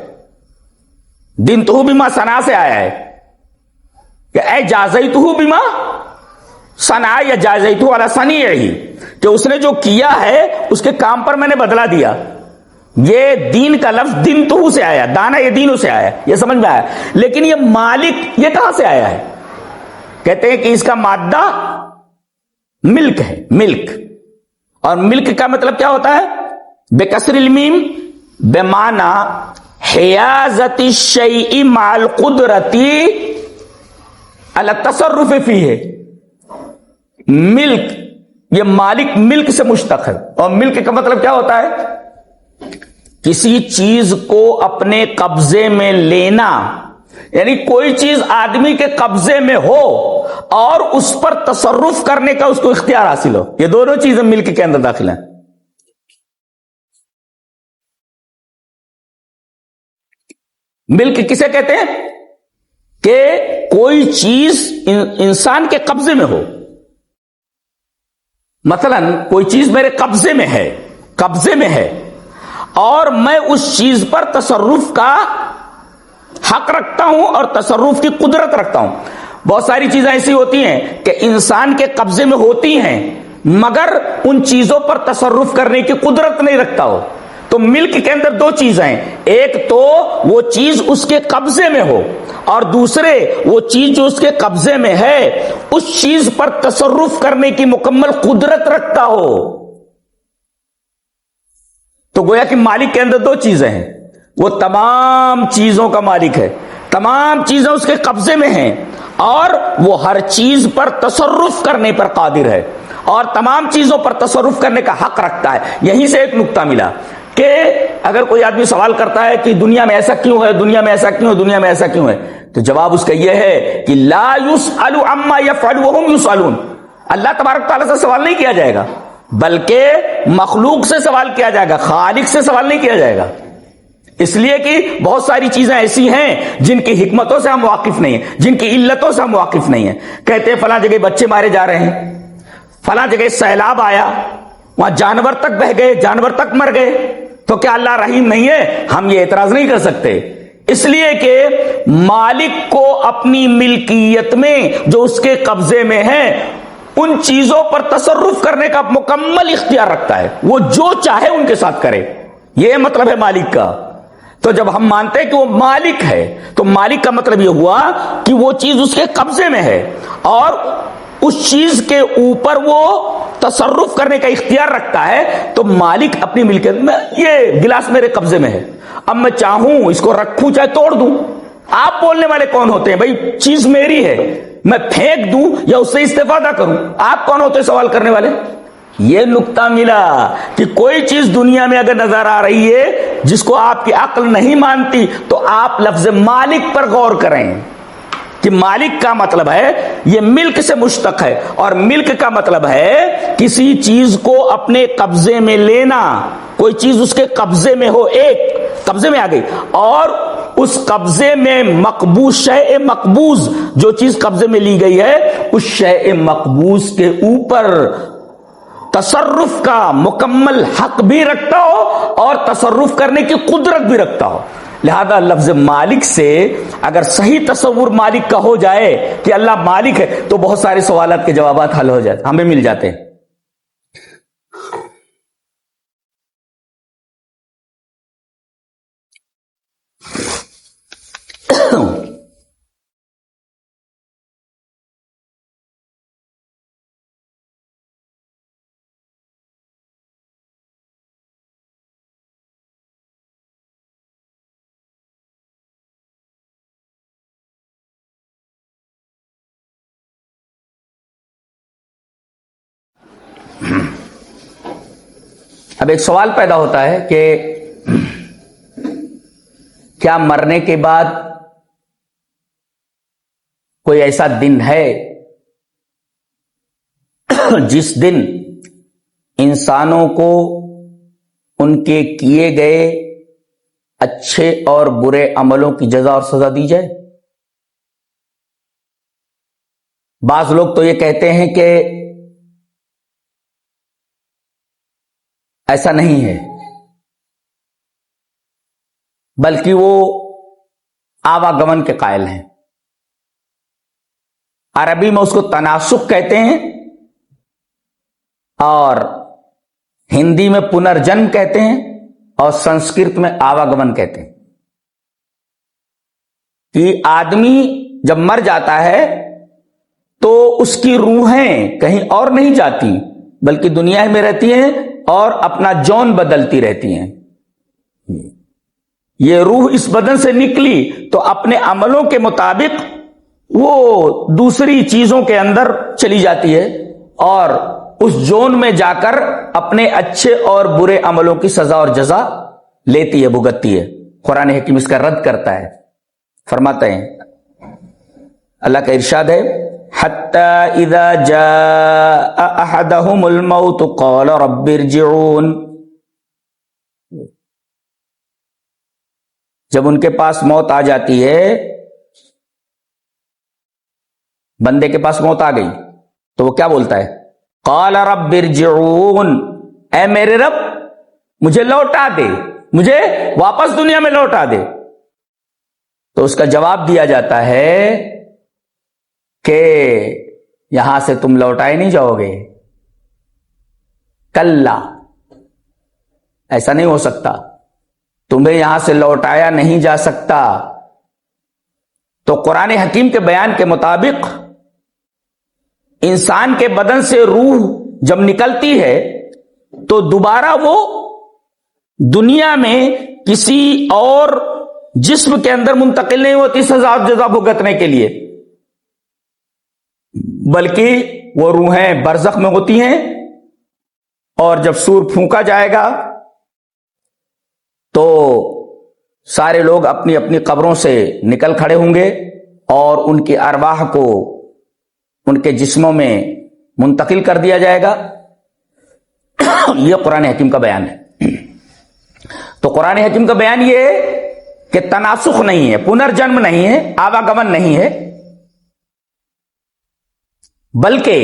دین تو بما صنع سے آیا ہے کہ اے جازیتہ بما صنع، یا جازیتہ علی صنیعہ، کہ اس نے جو کیا ہے اس کے کام پر میں نے بدلہ دیا. یہ دین کا لفظ دین تو سے آیا، دانا یہ دینوں سے آیا، یہ سمجھ میں آیا. لیکن یہ مالک یہ کہاں سے آیا ہے؟ کہتے ہیں کہ اس کا مادہ ملک ہے، ملک. اور ملک کا مطلب کیا ہوتا ہے؟ بکسر المیم، بمعنی حیازت الشیء مع القدرت علی التصرف فیہ. ملک، یہ مالک ملک سے مشتق ہے. اور ملک کا مطلب کیا ہوتا ہے؟ کسی چیز کو اپنے قبضے میں لینا. یعنی کوئی چیز آدمی کے قبضے میں ہو اور اس پر تصرف کرنے کا اس کو اختیار حاصل ہو. یہ دونوں چیزیں ملک کے اندر داخل ہیں. ملک کسے کہتے ہیں؟ کہ کوئی چیز انسان کے قبضے میں ہو. مثلا کوئی چیز میرے قبضے میں ہے، قبضے میں ہے، اور میں اس چیز پر تصرف کا حق رکھتا ہوں اور تصرف کی قدرت رکھتا ہوں. بہت ساری چیزیں ایسی ہوتی ہیں کہ انسان کے قبضے میں ہوتی ہیں مگر ان چیزوں پر تصرف کرنے کی قدرت نہیں رکھتا ہو. تو ملک کے اندر دو چیزیں ہیں، ایک تو وہ چیز اس کے قبضے میں ہو، اور دوسرے وہ چیز جو اس کے قبضے میں ہے اس چیز پر تصرف کرنے کی مکمل قدرت رکھتا ہو. تو گویا کہ مالک کے اندر دو چیزیں ہیں، وہ تمام چیزوں کا مالک ہے، تمام چیزیں اس کے قبضے میں ہیں، اور وہ ہر چیز پر تصرف کرنے پر قادر ہے اور تمام چیزوں پر تصرف کرنے کا حق رکھتا ہے. یہیں سے ایک نقطہ ملا کہ اگر کوئی آدمی سوال کرتا ہے کہ دنیا میں ایسا کیوں ہے، دنیا میں ایسا کیوں ہے، دنیا میں ایسا کیوں ہے، تو جواب اس کا یہ ہے کہ لا یسأل عما یفعل وهم یسألون. اللہ تبارک تعالیٰ سے سوال نہیں کیا جائے گا، بلکہ مخلوق سے سوال کیا جائے گا، خالق سے سوال نہیں کیا جائے گا. اس لیے کہ بہت ساری چیزیں ایسی ہیں جن کی حکمتوں سے ہم واقف نہیں ہیں، جن کی علتوں سے ہم واقف نہیں ہیں. کہتے ہیں فلاں جگہ بچے مارے جا رہے ہیں، فلاں جگہ سیلاب آیا، وہاں جانور تک بہ گئے، جانور تک مر گئے، تو کیا اللہ رحیم نہیں ہے؟ ہم یہ اعتراض نہیں کر سکتے، اس لیے کہ مالک کو اپنی ملکیت میں جو اس کے قبضے میں ہے ان چیزوں پر تصرف کرنے کا مکمل اختیار رکھتا ہے، وہ جو چاہے ان کے ساتھ کرے. یہ مطلب ہے مالک کا. تو جب ہم مانتے ہیں کہ وہ مالک ہے تو مالک کا مطلب یہ ہوا کہ وہ چیز اس کے قبضے میں ہے اور اس چیز کے اوپر وہ تصرف کرنے کا اختیار رکھتا ہے. تو مالک اپنی ملکیت میں، یہ گلاس میرے قبضے میں ہے، اب میں چاہوں اس کو رکھوں چاہے توڑ دوں. آپ بولنے والے کون ہوتے ہیں؟ بھائی چیز میری ہے، میں پھینک دوں یا اس سے استفادہ کروں، آپ کون ہوتے ہیں سوال کرنے والے؟ یہ نقطہ ملا کہ کوئی چیز دنیا میں اگر نظر آ رہی ہے جس کو آپ کی عقل نہیں مانتی تو آپ لفظ مالک پر غور کریں کہ مالک کا مطلب ہے یہ ملک سے مشتق ہے، اور ملک کا مطلب ہے کسی چیز کو اپنے قبضے میں لینا. کوئی چیز اس کے قبضے میں ہو، ایک قبضے میں آ گئی، اور اس قبضے میں مقبوض شیء مقبوض، جو چیز قبضے میں لی گئی ہے اس شیء مقبوض کے اوپر تصرف کا مکمل حق بھی رکھتا ہو اور تصرف کرنے کی قدرت بھی رکھتا ہو. لہذا لفظ مالک سے اگر صحیح تصور مالک کا ہو جائے کہ اللہ مالک ہے تو بہت سارے سوالات کے جوابات حل ہو جاتے، ہمیں مل جاتے ہیں. اب ایک سوال پیدا ہوتا ہے کہ کیا مرنے کے بعد کوئی ایسا دن ہے جس دن انسانوں کو ان کے کیے گئے اچھے اور برے عملوں کی جزا اور سزا دی جائے؟ بعض لوگ تو یہ کہتے ہیں کہ ایسا نہیں ہے، بلکہ وہ آواگمن کے قائل ہیں۔ عربی میں اس کو تناسخ کہتے ہیں اور ہندی میں پنرجنم کہتے ہیں اور سنسکرت میں آواگمن کہتے ہیں کہ آدمی جب مر جاتا ہے تو اس کی روحیں کہیں اور نہیں جاتی بلکہ دنیا میں رہتی ہیں اور اپنا جون بدلتی رہتی ہیں۔ یہ روح اس بدن سے نکلی تو اپنے عملوں کے مطابق وہ دوسری چیزوں کے اندر چلی جاتی ہے اور اس زون میں جا کر اپنے اچھے اور برے عملوں کی سزا اور جزا لیتی ہے، بھگتتی ہے۔ قرآن حکیم اس کا رد کرتا ہے، فرماتے ہیں اللہ کا ارشاد ہے حتی اذا جاء احدهم الموت قال رب ارجعون، جب ان کے پاس موت آ جاتی ہے، بندے کے پاس موت آ گئی تو وہ کیا بولتا ہے؟ قال رب ارجعون، اے میرے رب مجھے لوٹا دے، مجھے واپس دنیا میں لوٹا دے۔ تو اس کا جواب دیا جاتا ہے کہ یہاں سے تم لوٹائے نہیں جاؤ گے، کلا، ایسا نہیں ہو سکتا، تمہیں یہاں سے لوٹایا نہیں جا سکتا۔ تو قرآن حکیم کے بیان کے مطابق انسان کے بدن سے روح جب نکلتی ہے تو دوبارہ وہ دنیا میں کسی اور جسم کے اندر منتقل نہیں ہوتی سزا اور جزا بھگتنے کے لیے، بلکہ وہ روحیں برزخ میں ہوتی ہیں اور جب سور پھونکا جائے گا تو سارے لوگ اپنی اپنی قبروں سے نکل کھڑے ہوں گے اور ان کی ارواح کو ان کے جسموں میں منتقل کر دیا جائے گا۔ یہ قرآن حکیم کا بیان ہے۔ تو قرآن حکیم کا بیان یہ ہے کہ تناسخ نہیں ہے، پنرجنم نہیں ہے، آواگمن نہیں ہے، بلکہ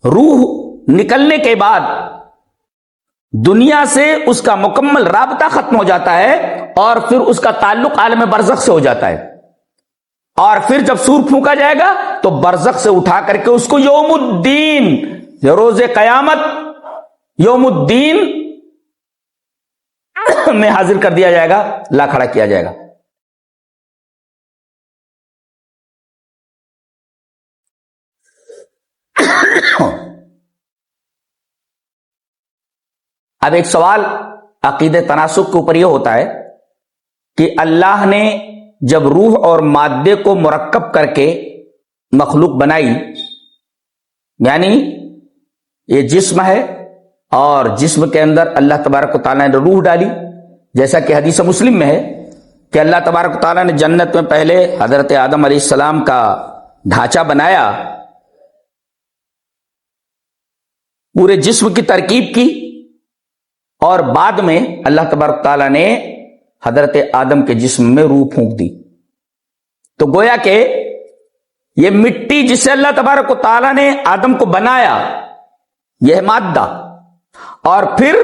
روح نکلنے کے بعد دنیا سے اس کا مکمل رابطہ ختم ہو جاتا ہے اور پھر اس کا تعلق عالم برزخ سے ہو جاتا ہے، اور پھر جب سور پھونکا جائے گا تو برزخ سے اٹھا کر کے اس کو یوم الدین، روز قیامت، یوم الدین میں حاضر کر دیا جائے گا، لا کھڑا کیا جائے گا۔ اب ایک سوال عقیدہ تناسخ کے اوپر یہ ہوتا ہے کہ اللہ نے جب روح اور مادے کو مرکب کر کے مخلوق بنائی، یعنی یہ جسم ہے اور جسم کے اندر اللہ تبارک و تعالیٰ نے روح ڈالی، جیسا کہ حدیث مسلم میں ہے کہ اللہ تبارک و تعالیٰ نے جنت میں پہلے حضرت آدم علیہ السلام کا ڈھانچہ بنایا، پورے جسم کی ترکیب کی، اور بعد میں اللہ تبارک و تعالیٰ نے حضرت آدم کے جسم میں روح پھونک دی۔ تو گویا کہ یہ مٹی جس سے اللہ تبارک و تعالیٰ نے آدم کو بنایا، یہ مادہ، اور پھر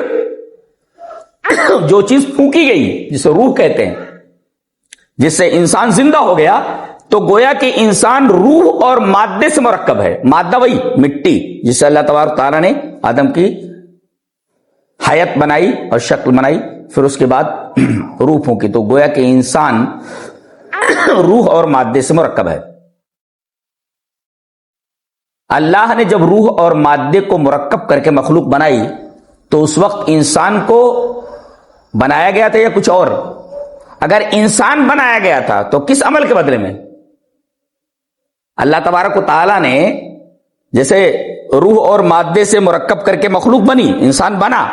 جو چیز پھونکی گئی جسے روح کہتے ہیں، جس سے انسان زندہ ہو گیا، تو گویا کہ انسان روح اور مادے سے مرکب ہے۔ مادہ وہی مٹی جس سے اللہ تبارک و تعالیٰ نے آدم کی حیات بنائی اور شکل بنائی، پھر اس کے بعد روح پھونکی، تو گویا کہ انسان روح اور مادے سے مرکب ہے۔ اللہ نے جب روح اور مادے کو مرکب کر کے مخلوق بنائی تو اس وقت انسان کو بنایا گیا تھا یا کچھ اور؟ اگر انسان بنایا گیا تھا تو کس عمل کے بدلے میں؟ اللہ تبارک و تعالیٰ نے جیسے روح اور مادے سے مرکب کر کے مخلوق بنی، انسان بنا.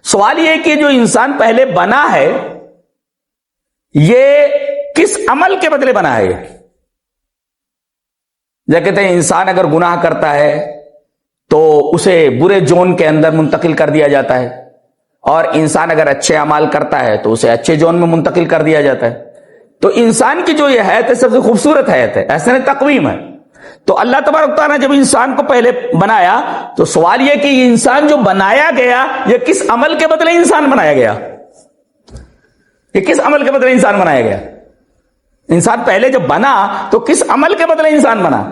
سوال یہ کہ جو انسان پہلے بنا ہے یہ کس عمل کے بدلے بنا ہے؟ جب کہتے ہیں انسان اگر گناہ کرتا ہے تو اسے برے زون کے اندر منتقل کر دیا جاتا ہے، اور انسان اگر اچھے اعمال کرتا ہے تو اسے اچھے زون میں منتقل کر دیا جاتا ہے. تو انسان کی جو یہ حیات ہے سب سے خوبصورت حیات ہے، احسن تقویم ہے. تو اللہ تبارک تعالیٰ نے جب انسان کو پہلے بنایا تو سوال یہ کہ یہ انسان جو بنایا گیا یہ کس عمل کے بدلے انسان بنایا گیا؟ یہ کس عمل کے بدلے انسان بنایا گیا؟ انسان پہلے جب بنا تو کس عمل کے بدلے انسان بنا؟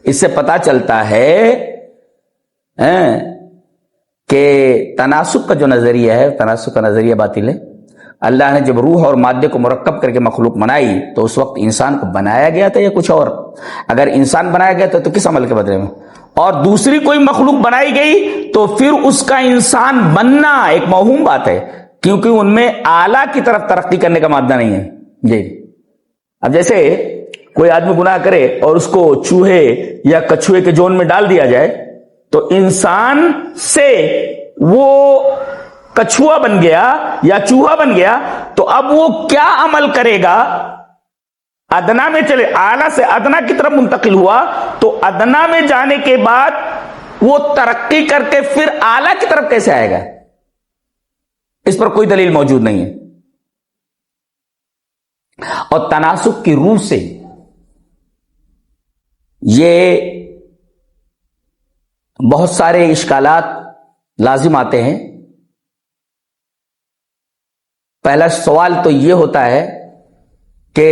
اس سے پتا چلتا ہے کہ تناسب کا جو نظریہ ہے، تناسب کا نظریہ باطل ہے. اللہ نے جب روح اور مادے کو مرکب کر کے مخلوق بنائی تو اس وقت انسان کو بنایا گیا تھا یا کچھ اور؟ اگر انسان بنایا گیا تھا تو کس عمل کے بدلے میں؟ اور دوسری کوئی مخلوق بنائی گئی تو پھر اس کا انسان بننا ایک موہوم بات ہے، کیونکہ ان میں اعلیٰ کی طرف ترقی کرنے کا مادہ نہیں ہے. جی اب جیسے کوئی آدمی گناہ کرے اور اس کو چوہے یا کچھوے کے زون میں ڈال دیا جائے تو انسان سے وہ کچھوا بن گیا یا چوہا بن گیا، تو اب وہ کیا عمل کرے گا؟ ادنا میں چلے، اعلیٰ سے ادنا کی طرف منتقل ہوا تو ادنا میں جانے کے بعد وہ ترقی کر کے پھر اعلیٰ کی طرف کیسے آئے گا؟ اس پر کوئی دلیل موجود نہیں ہے. اور تناسب کی روح سے یہ بہت سارے اشکالات لازم آتے ہیں. پہلا سوال تو یہ ہوتا ہے کہ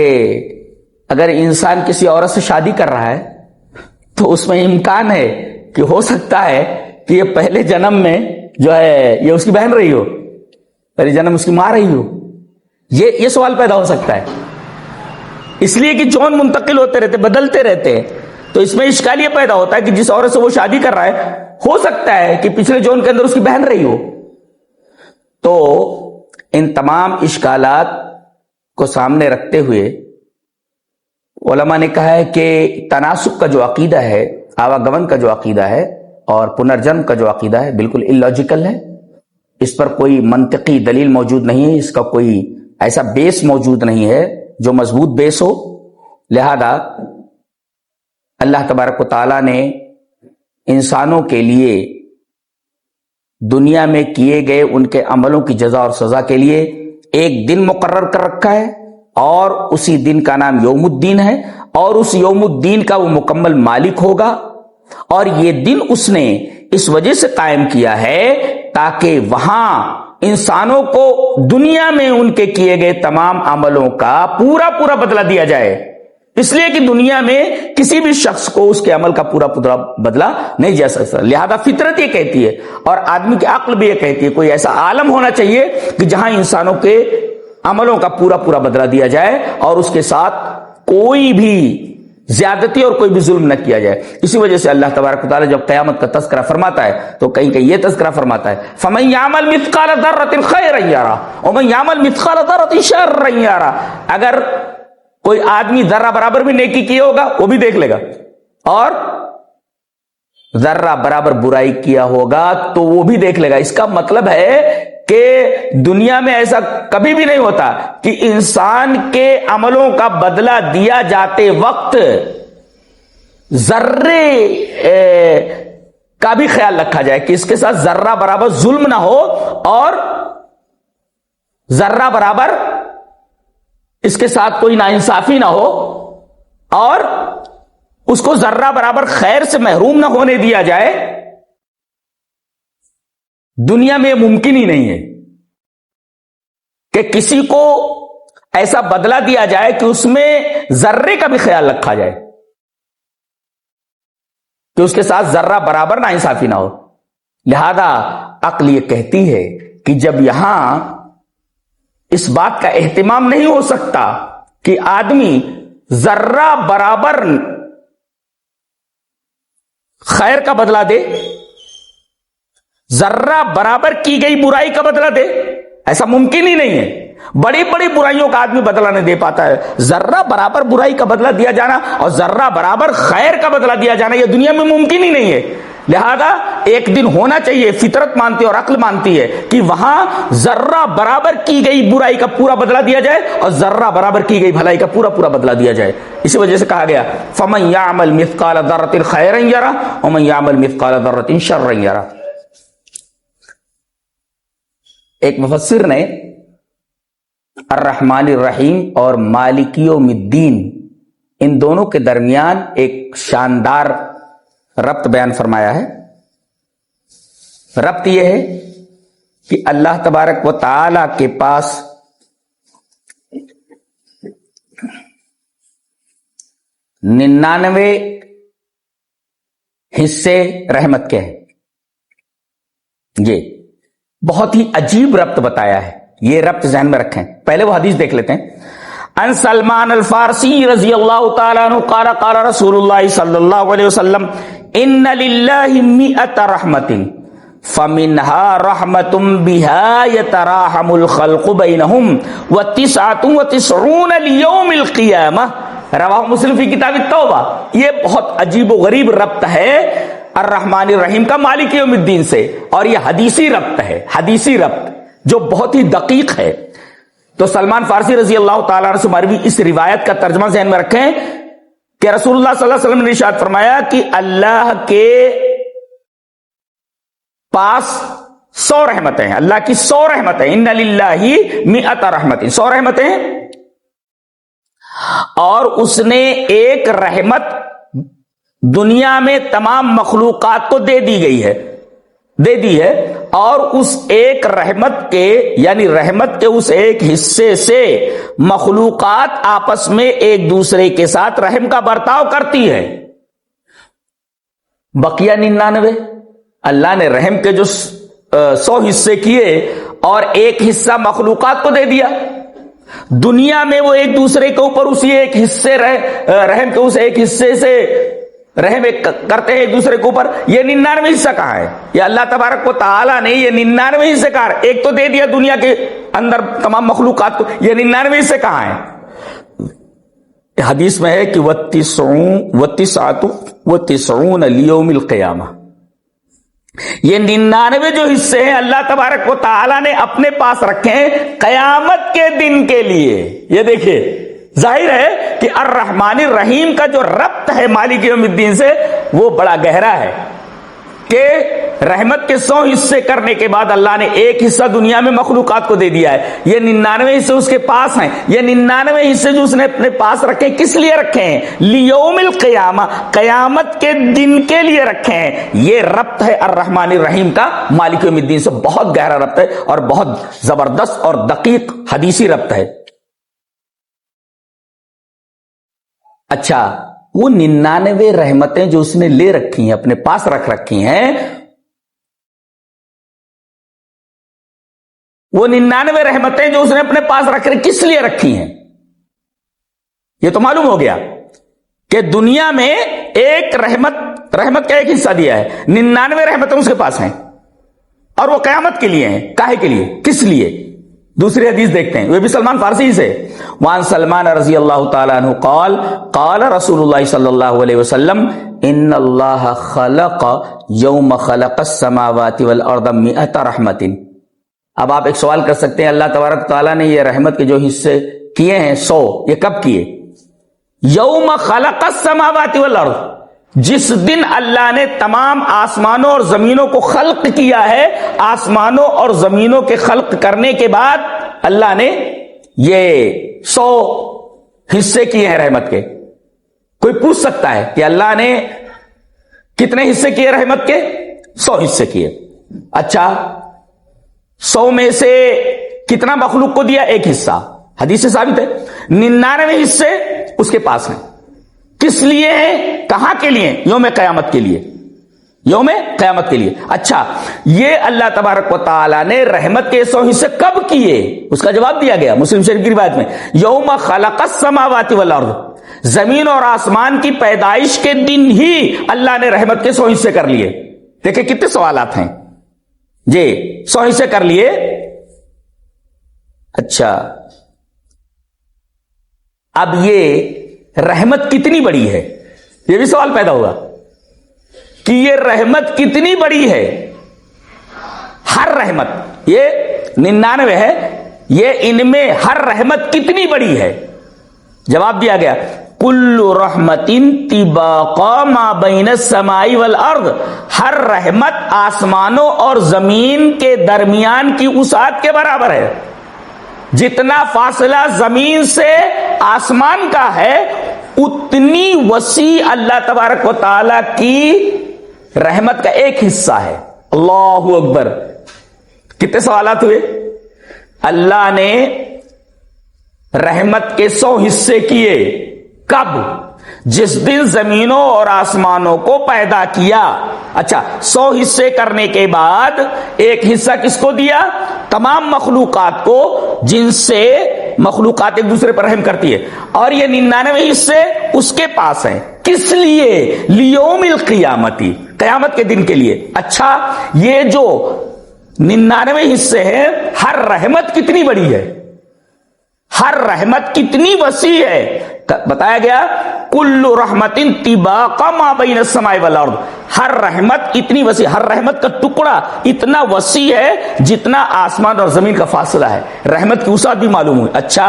اگر انسان کسی عورت سے شادی کر رہا ہے تو اس میں امکان ہے کہ ہو سکتا ہے کہ یہ پہلے جنم میں جو ہے یہ اس کی بہن رہی ہو، پہلے جنم اس کی ماں رہی ہو. یہ سوال پیدا ہو سکتا ہے، اس لیے کہ جون منتقل ہوتے رہتے، بدلتے رہتے ہیں. تو اس میں اشکال یہ پیدا ہوتا ہے کہ جس عورت سے وہ شادی کر رہا ہے ہو سکتا ہے کہ پچھلے جون کے اندر اس کی بہن رہی ہو. تو ان تمام اشکالات کو سامنے رکھتے ہوئے علماء نے کہا ہے کہ تناسب کا جو عقیدہ ہے، آواگمن کا جو عقیدہ ہے اور پنرجنم کا جو عقیدہ ہے بالکل اللاجیکل ہے. اس پر کوئی منطقی دلیل موجود نہیں ہے، اس کا کوئی ایسا بیس موجود نہیں ہے جو مضبوط بیس ہو. لہذا اللہ تبارک و تعالیٰ نے انسانوں کے لیے دنیا میں کیے گئے ان کے عملوں کی جزا اور سزا کے لیے ایک دن مقرر کر رکھا ہے، اور اسی دن کا نام یوم الدین ہے، اور اس یوم الدین کا وہ مکمل مالک ہوگا. اور یہ دن اس نے اس وجہ سے قائم کیا ہے تاکہ وہاں انسانوں کو دنیا میں ان کے کیے گئے تمام عملوں کا پورا بدلہ دیا جائے. اس لیے کہ دنیا میں کسی بھی شخص کو اس کے عمل کا پورا بدلہ نہیں جا سکتا. لہذا فطرت یہ کہتی ہے اور آدمی کی عقل بھی یہ کہتی ہے کوئی ایسا عالم ہونا چاہیے کہ جہاں انسانوں کے عملوں کا پورا بدلہ دیا جائے اور اس کے ساتھ کوئی بھی زیادتی اور کوئی بھی ظلم نہ کیا جائے. اسی وجہ سے اللہ تبارک و تعالیٰ جب قیامت کا تذکرہ فرماتا ہے تو کہیں یہ تذکرہ فرماتا ہے فَمَن يَعْمَلْ مِثْقَالَ ذَرَّةٍ خَيْرًا يَرَهُ وَمَن يَعْمَلْ مِثْقَالَ ذَرَّةٍ شَرًّا يَرَهُ. اگر کوئی آدمی ذرہ برابر بھی نیکی کیا ہوگا وہ بھی دیکھ لے گا، اور ذرہ برابر برائی کیا ہوگا تو وہ بھی دیکھ لے گا. اس کا مطلب ہے کہ دنیا میں ایسا کبھی بھی نہیں ہوتا کہ انسان کے عملوں کا بدلہ دیا جاتے وقت ذرے کا بھی خیال رکھا جائے کہ اس کے ساتھ ذرہ برابر ظلم نہ ہو اور ذرہ برابر اس کے ساتھ کوئی ناانصافی نہ ہو اور اس کو ذرہ برابر خیر سے محروم نہ ہونے دیا جائے. دنیا میں ممکن ہی نہیں ہے کہ کسی کو ایسا بدلہ دیا جائے کہ اس میں ذرے کا بھی خیال رکھا جائے کہ اس کے ساتھ ذرہ برابر ناانصافی نہ ہو. لہذا عقل یہ کہتی ہے کہ جب یہاں اس بات کا اہتمام نہیں ہو سکتا کہ آدمی ذرہ برابر خیر کا بدلہ دے، ذرہ برابر کی گئی برائی کا بدلہ دے، ایسا ممکن ہی نہیں ہے. بڑی بڑی برائیوں کا آدمی بدلہ نہیں دے پاتا ہے. ذرہ برابر برائی کا بدلہ دیا جانا اور ذرہ برابر خیر کا بدلہ دیا جانا یہ دنیا میں ممکن ہی نہیں ہے. لہذا ایک دن ہونا چاہیے، فطرت مانتی ہے اور عقل مانتی ہے کہ وہاں ذرہ برابر کی گئی برائی کا پورا بدلہ دیا جائے اور ذرہ برابر کی گئی بھلائی کا پورا بدلہ دیا جائے. اسی وجہ سے کہا گیا فَمَن يَعْمَلْ مِثْقَالَ ذَرَّةٍ خَيْرًا يَرَهُ وَمَن يَعْمَلْ مِثْقَالَ ذَرَّةٍ شَرًّا يَرَهُ. ایک مفسر نے الرحمن الرحیم اور مالک یوم الدین ان دونوں کے درمیان ایک شاندار ربط بیان فرمایا ہے. ربط یہ ہے کہ اللہ تبارک و تعالی کے پاس ننانوے حصے رحمت کے ہیں. یہ بہت ہی عجیب ربط بتایا ہے. یہ ربط ذہن میں رکھیں. پہلے وہ حدیث دیکھ لیتے ہیں. ان سلمان الفارسی رضی اللہ تعالیٰ عنہ قال قال رسول اللہ صلی اللہ علیہ وسلم ان للہ مئۃ رحمت فمنها رحمت بها يتراحم الخلق بینہم وتسعۃ وتسعون لیوم القیامہ. رواہ مسلم فی کتاب التوبہ. یہ بہت عجیب و غریب ربط ہے الرحمن الرحیم کا مالک یوم الدین سے، اور یہ حدیثی ربط ہے، حدیثی ربط جو بہت ہی دقیق ہے. تو سلمان فارسی رضی اللہ تعالیٰ عنہ سے مروی اس روایت کا ترجمہ ذہن میں رکھیں کہ رسول اللہ صلی اللہ علیہ وسلم نے ارشاد فرمایا کہ اللہ کے پاس 100 رحمتیں ہیں. اللہ کی 100 رحمتیں. ان للہ مئۃ رحمت، 100 رحمتیں ہیں. اور اس نے ایک رحمت دنیا میں تمام مخلوقات کو دے دی ہے اور اس ایک رحمت کے یعنی رحمت کے اس ایک حصے سے مخلوقات آپس میں ایک دوسرے کے ساتھ رحم کا برتاؤ کرتی ہے. بقیہ 99 اللہ نے رحم کے جو 100 حصے کیے اور ایک حصہ مخلوقات کو دے دیا. دنیا میں وہ ایک دوسرے کے اوپر اسی ایک حصے رحم کے اس ایک حصے سے رحم کرتے ہیں ایک دوسرے کے اوپر. یہ 99 حصہ کہاں ہے؟ یہ اللہ تبارک و تعالیٰ نے یہ 99 حصے کہاں ہے؟ ایک تو دے دیا دنیا کے اندر تمام مخلوقات کو، یہ 99 حصے کہاں ہیں؟ حدیث میں ہے کہ وَتِسْعَةُ وَتِسْعُونَ لِيَوْمِ الْقِيَامَةِ. یہ 99 جو حصے ہیں اللہ تبارک و تعالیٰ نے اپنے پاس رکھے ہیں قیامت کے دن کے لیے. یہ دیکھیے ظاہر ہے کہ الرحمن الرحیم کا جو ربط ہے مالک یوم الدین سے وہ بڑا گہرا ہے کہ رحمت کے 100 حصے کرنے کے بعد اللہ نے ایک حصہ دنیا میں مخلوقات کو دے دیا ہے. یہ 99 حصے اس کے پاس ہیں. یہ 99 حصے جو اس نے اپنے پاس رکھے کس لیے رکھے ہیں؟ لیوم القیامہ، قیامت کے دن کے لیے رکھے ہیں. یہ ربط ہے الرحمن الرحیم کا مالک یوم الدین سے. بہت گہرا ربط ہے اور بہت زبردست اور دقیق حدیثی ربط ہے. اچھا، وہ 99 رحمتیں جو اس نے لے رکھی ہیں، اپنے پاس رکھ رکھی ہیں، وہ 99 رحمتیں جو اس نے اپنے پاس کس لیے رکھی ہیں؟ یہ تو معلوم ہو گیا کہ دنیا میں ایک رحمت کا ایک حصہ دیا ہے، 99 رحمتیں اس کے پاس ہیں اور وہ قیامت کے لیے ہیں. کاہے کے لیے؟ کس لیے؟ دوسری حدیث دیکھتے ہیں، وہ بھی سلمان فارسی سے. وان سلمان رضی اللہ تعالیٰ عنہ قال قال رسول اللہ صلی اللہ علیہ وسلم ان اللہ خلق یوم خلق السماوات والارض 100 رحمت. اب آپ ایک سوال کر سکتے ہیں، اللہ تبارک تعالیٰ نے یہ رحمت کے جو حصے کیے ہیں 100، یہ کب کیے؟ یوم خلق السماوات والارض، جس دن اللہ نے تمام آسمانوں اور زمینوں کو خلق کیا ہے. آسمانوں اور زمینوں کے خلق کرنے کے بعد اللہ نے یہ 100 حصے کیے ہیں رحمت کے. کوئی پوچھ سکتا ہے کہ اللہ نے کتنے حصے کیے رحمت کے؟ 100 حصے کیے. اچھا، 100 میں سے کتنا مخلوق کو دیا؟ ایک حصہ. حدیث سے ثابت ہے 99 حصے اس کے پاس ہیں. کس لیے ہیں؟ کہاں کے لیے؟ یوم قیامت کے لیے. یوم قیامت کے لیے. اچھا، یہ اللہ تبارک و تعالیٰ نے رحمت کے 100 حصے کب کیے؟ اس کا جواب دیا گیا مسلم شریف کی روایت میں، یوم خلق السماوات والارض، زمین اور آسمان کی پیدائش کے دن ہی اللہ نے رحمت کے 100 حصے کر لیے. دیکھیں کتنے سوالات ہیں جی. 100 حصے کر لیے. اچھا، اب یہ رحمت کتنی بڑی ہے؟ یہ بھی سوال پیدا ہوا کہ یہ رحمت کتنی بڑی ہے. ہر رحمت، یہ 99 ہے، یہ ان میں ہر رحمت کتنی بڑی ہے. جواب دیا گیا کل رحمت طباق ما بین السماء والارض، ہر رحمت آسمانوں اور زمین کے درمیان کی وسعت کے برابر ہے. جتنا فاصلہ زمین سے آسمان کا ہے اتنی وسیع اللہ تبارک و تعالی کی رحمت کا ایک حصہ ہے. اللہ اکبر. کتنے سوالات ہوئے؟ اللہ نے رحمت کے 100 حصے کیے. کب؟ جس دن زمینوں اور آسمانوں کو پیدا کیا. اچھا، 100 حصے کرنے کے بعد ایک حصہ کس کو دیا؟ تمام مخلوقات کو، جن سے مخلوقات ایک دوسرے پر رحم کرتی ہے. اور یہ 99 حصے اس کے پاس ہیں. کس لیے؟ لیوم القیامتی، قیامت کے دن کے لیے. اچھا، یہ جو 99 حصے ہیں، ہر رحمت کتنی بڑی ہے، ہر رحمت کتنی وسیع ہے. بتایا گیا کل رحمت طباق ما بین السماء والارض، ہر رحمت اتنی وسیع، ہر رحمت کا ٹکڑا اتنا وسیع ہے جتنا آسمان اور زمین کا فاصلہ ہے. رحمت کی وسعت بھی معلوم ہوئی. اچھا،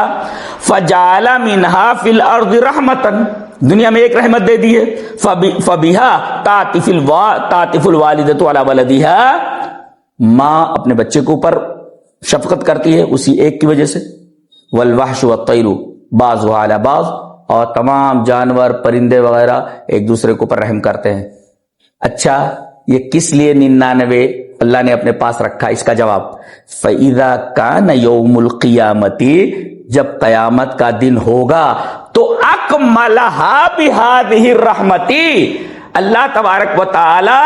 فجعل منها فی الارض رحمتا، دنیا میں ایک رحمت دے دی ہے. فبها تعطف الوالدۃ علی ولدها، ماں اپنے بچے کے اوپر شفقت کرتی ہے اسی ایک کی وجہ سے. والوحش والطیر بعضها علی بعض، اور تمام جانور پرندے وغیرہ ایک دوسرے کے اوپر رحم کرتے ہیں. اچھا، یہ کس لیے 99 اللہ نے اپنے پاس رکھا؟ اس کا جواب فَإِذَا كَانَ يَوْمُ الْقِيَامَةِ، جب قیامت کا دن ہوگا تو اکملها بهذه الرحمت، اللہ تبارک و تعالی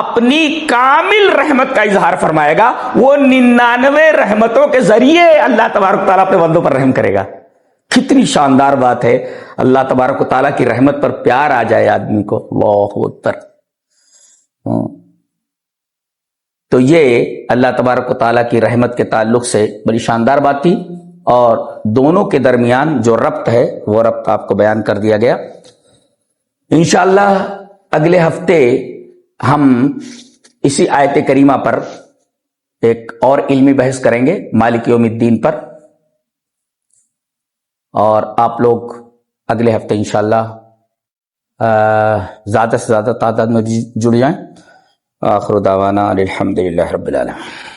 اپنی کامل رحمت کا اظہار فرمائے گا. وہ 99 رحمتوں کے ذریعے اللہ تبارک و تعالیٰ اپنے بندوں پر رحم کرے گا. کتنی شاندار بات ہے. اللہ تبارک و تعالیٰ کی رحمت پر پیار آ جائے آدمی کو. اللہ اکبر. تو یہ اللہ تبارک و تعالیٰ کی رحمت کے تعلق سے بڑی شاندار بات تھی، اور دونوں کے درمیان جو ربط ہے وہ ربط آپ کو بیان کر دیا گیا. انشاءاللہ اگلے ہفتے ہم اسی آیت کریمہ پر ایک اور علمی بحث کریں گے، مالک یوم الدین پر. اور آپ لوگ اگلے ہفتے انشاءاللہ زیادہ سے زیادہ تعداد میں جڑ جائیں. آخر دعوانا الحمدللہ رب العالمین.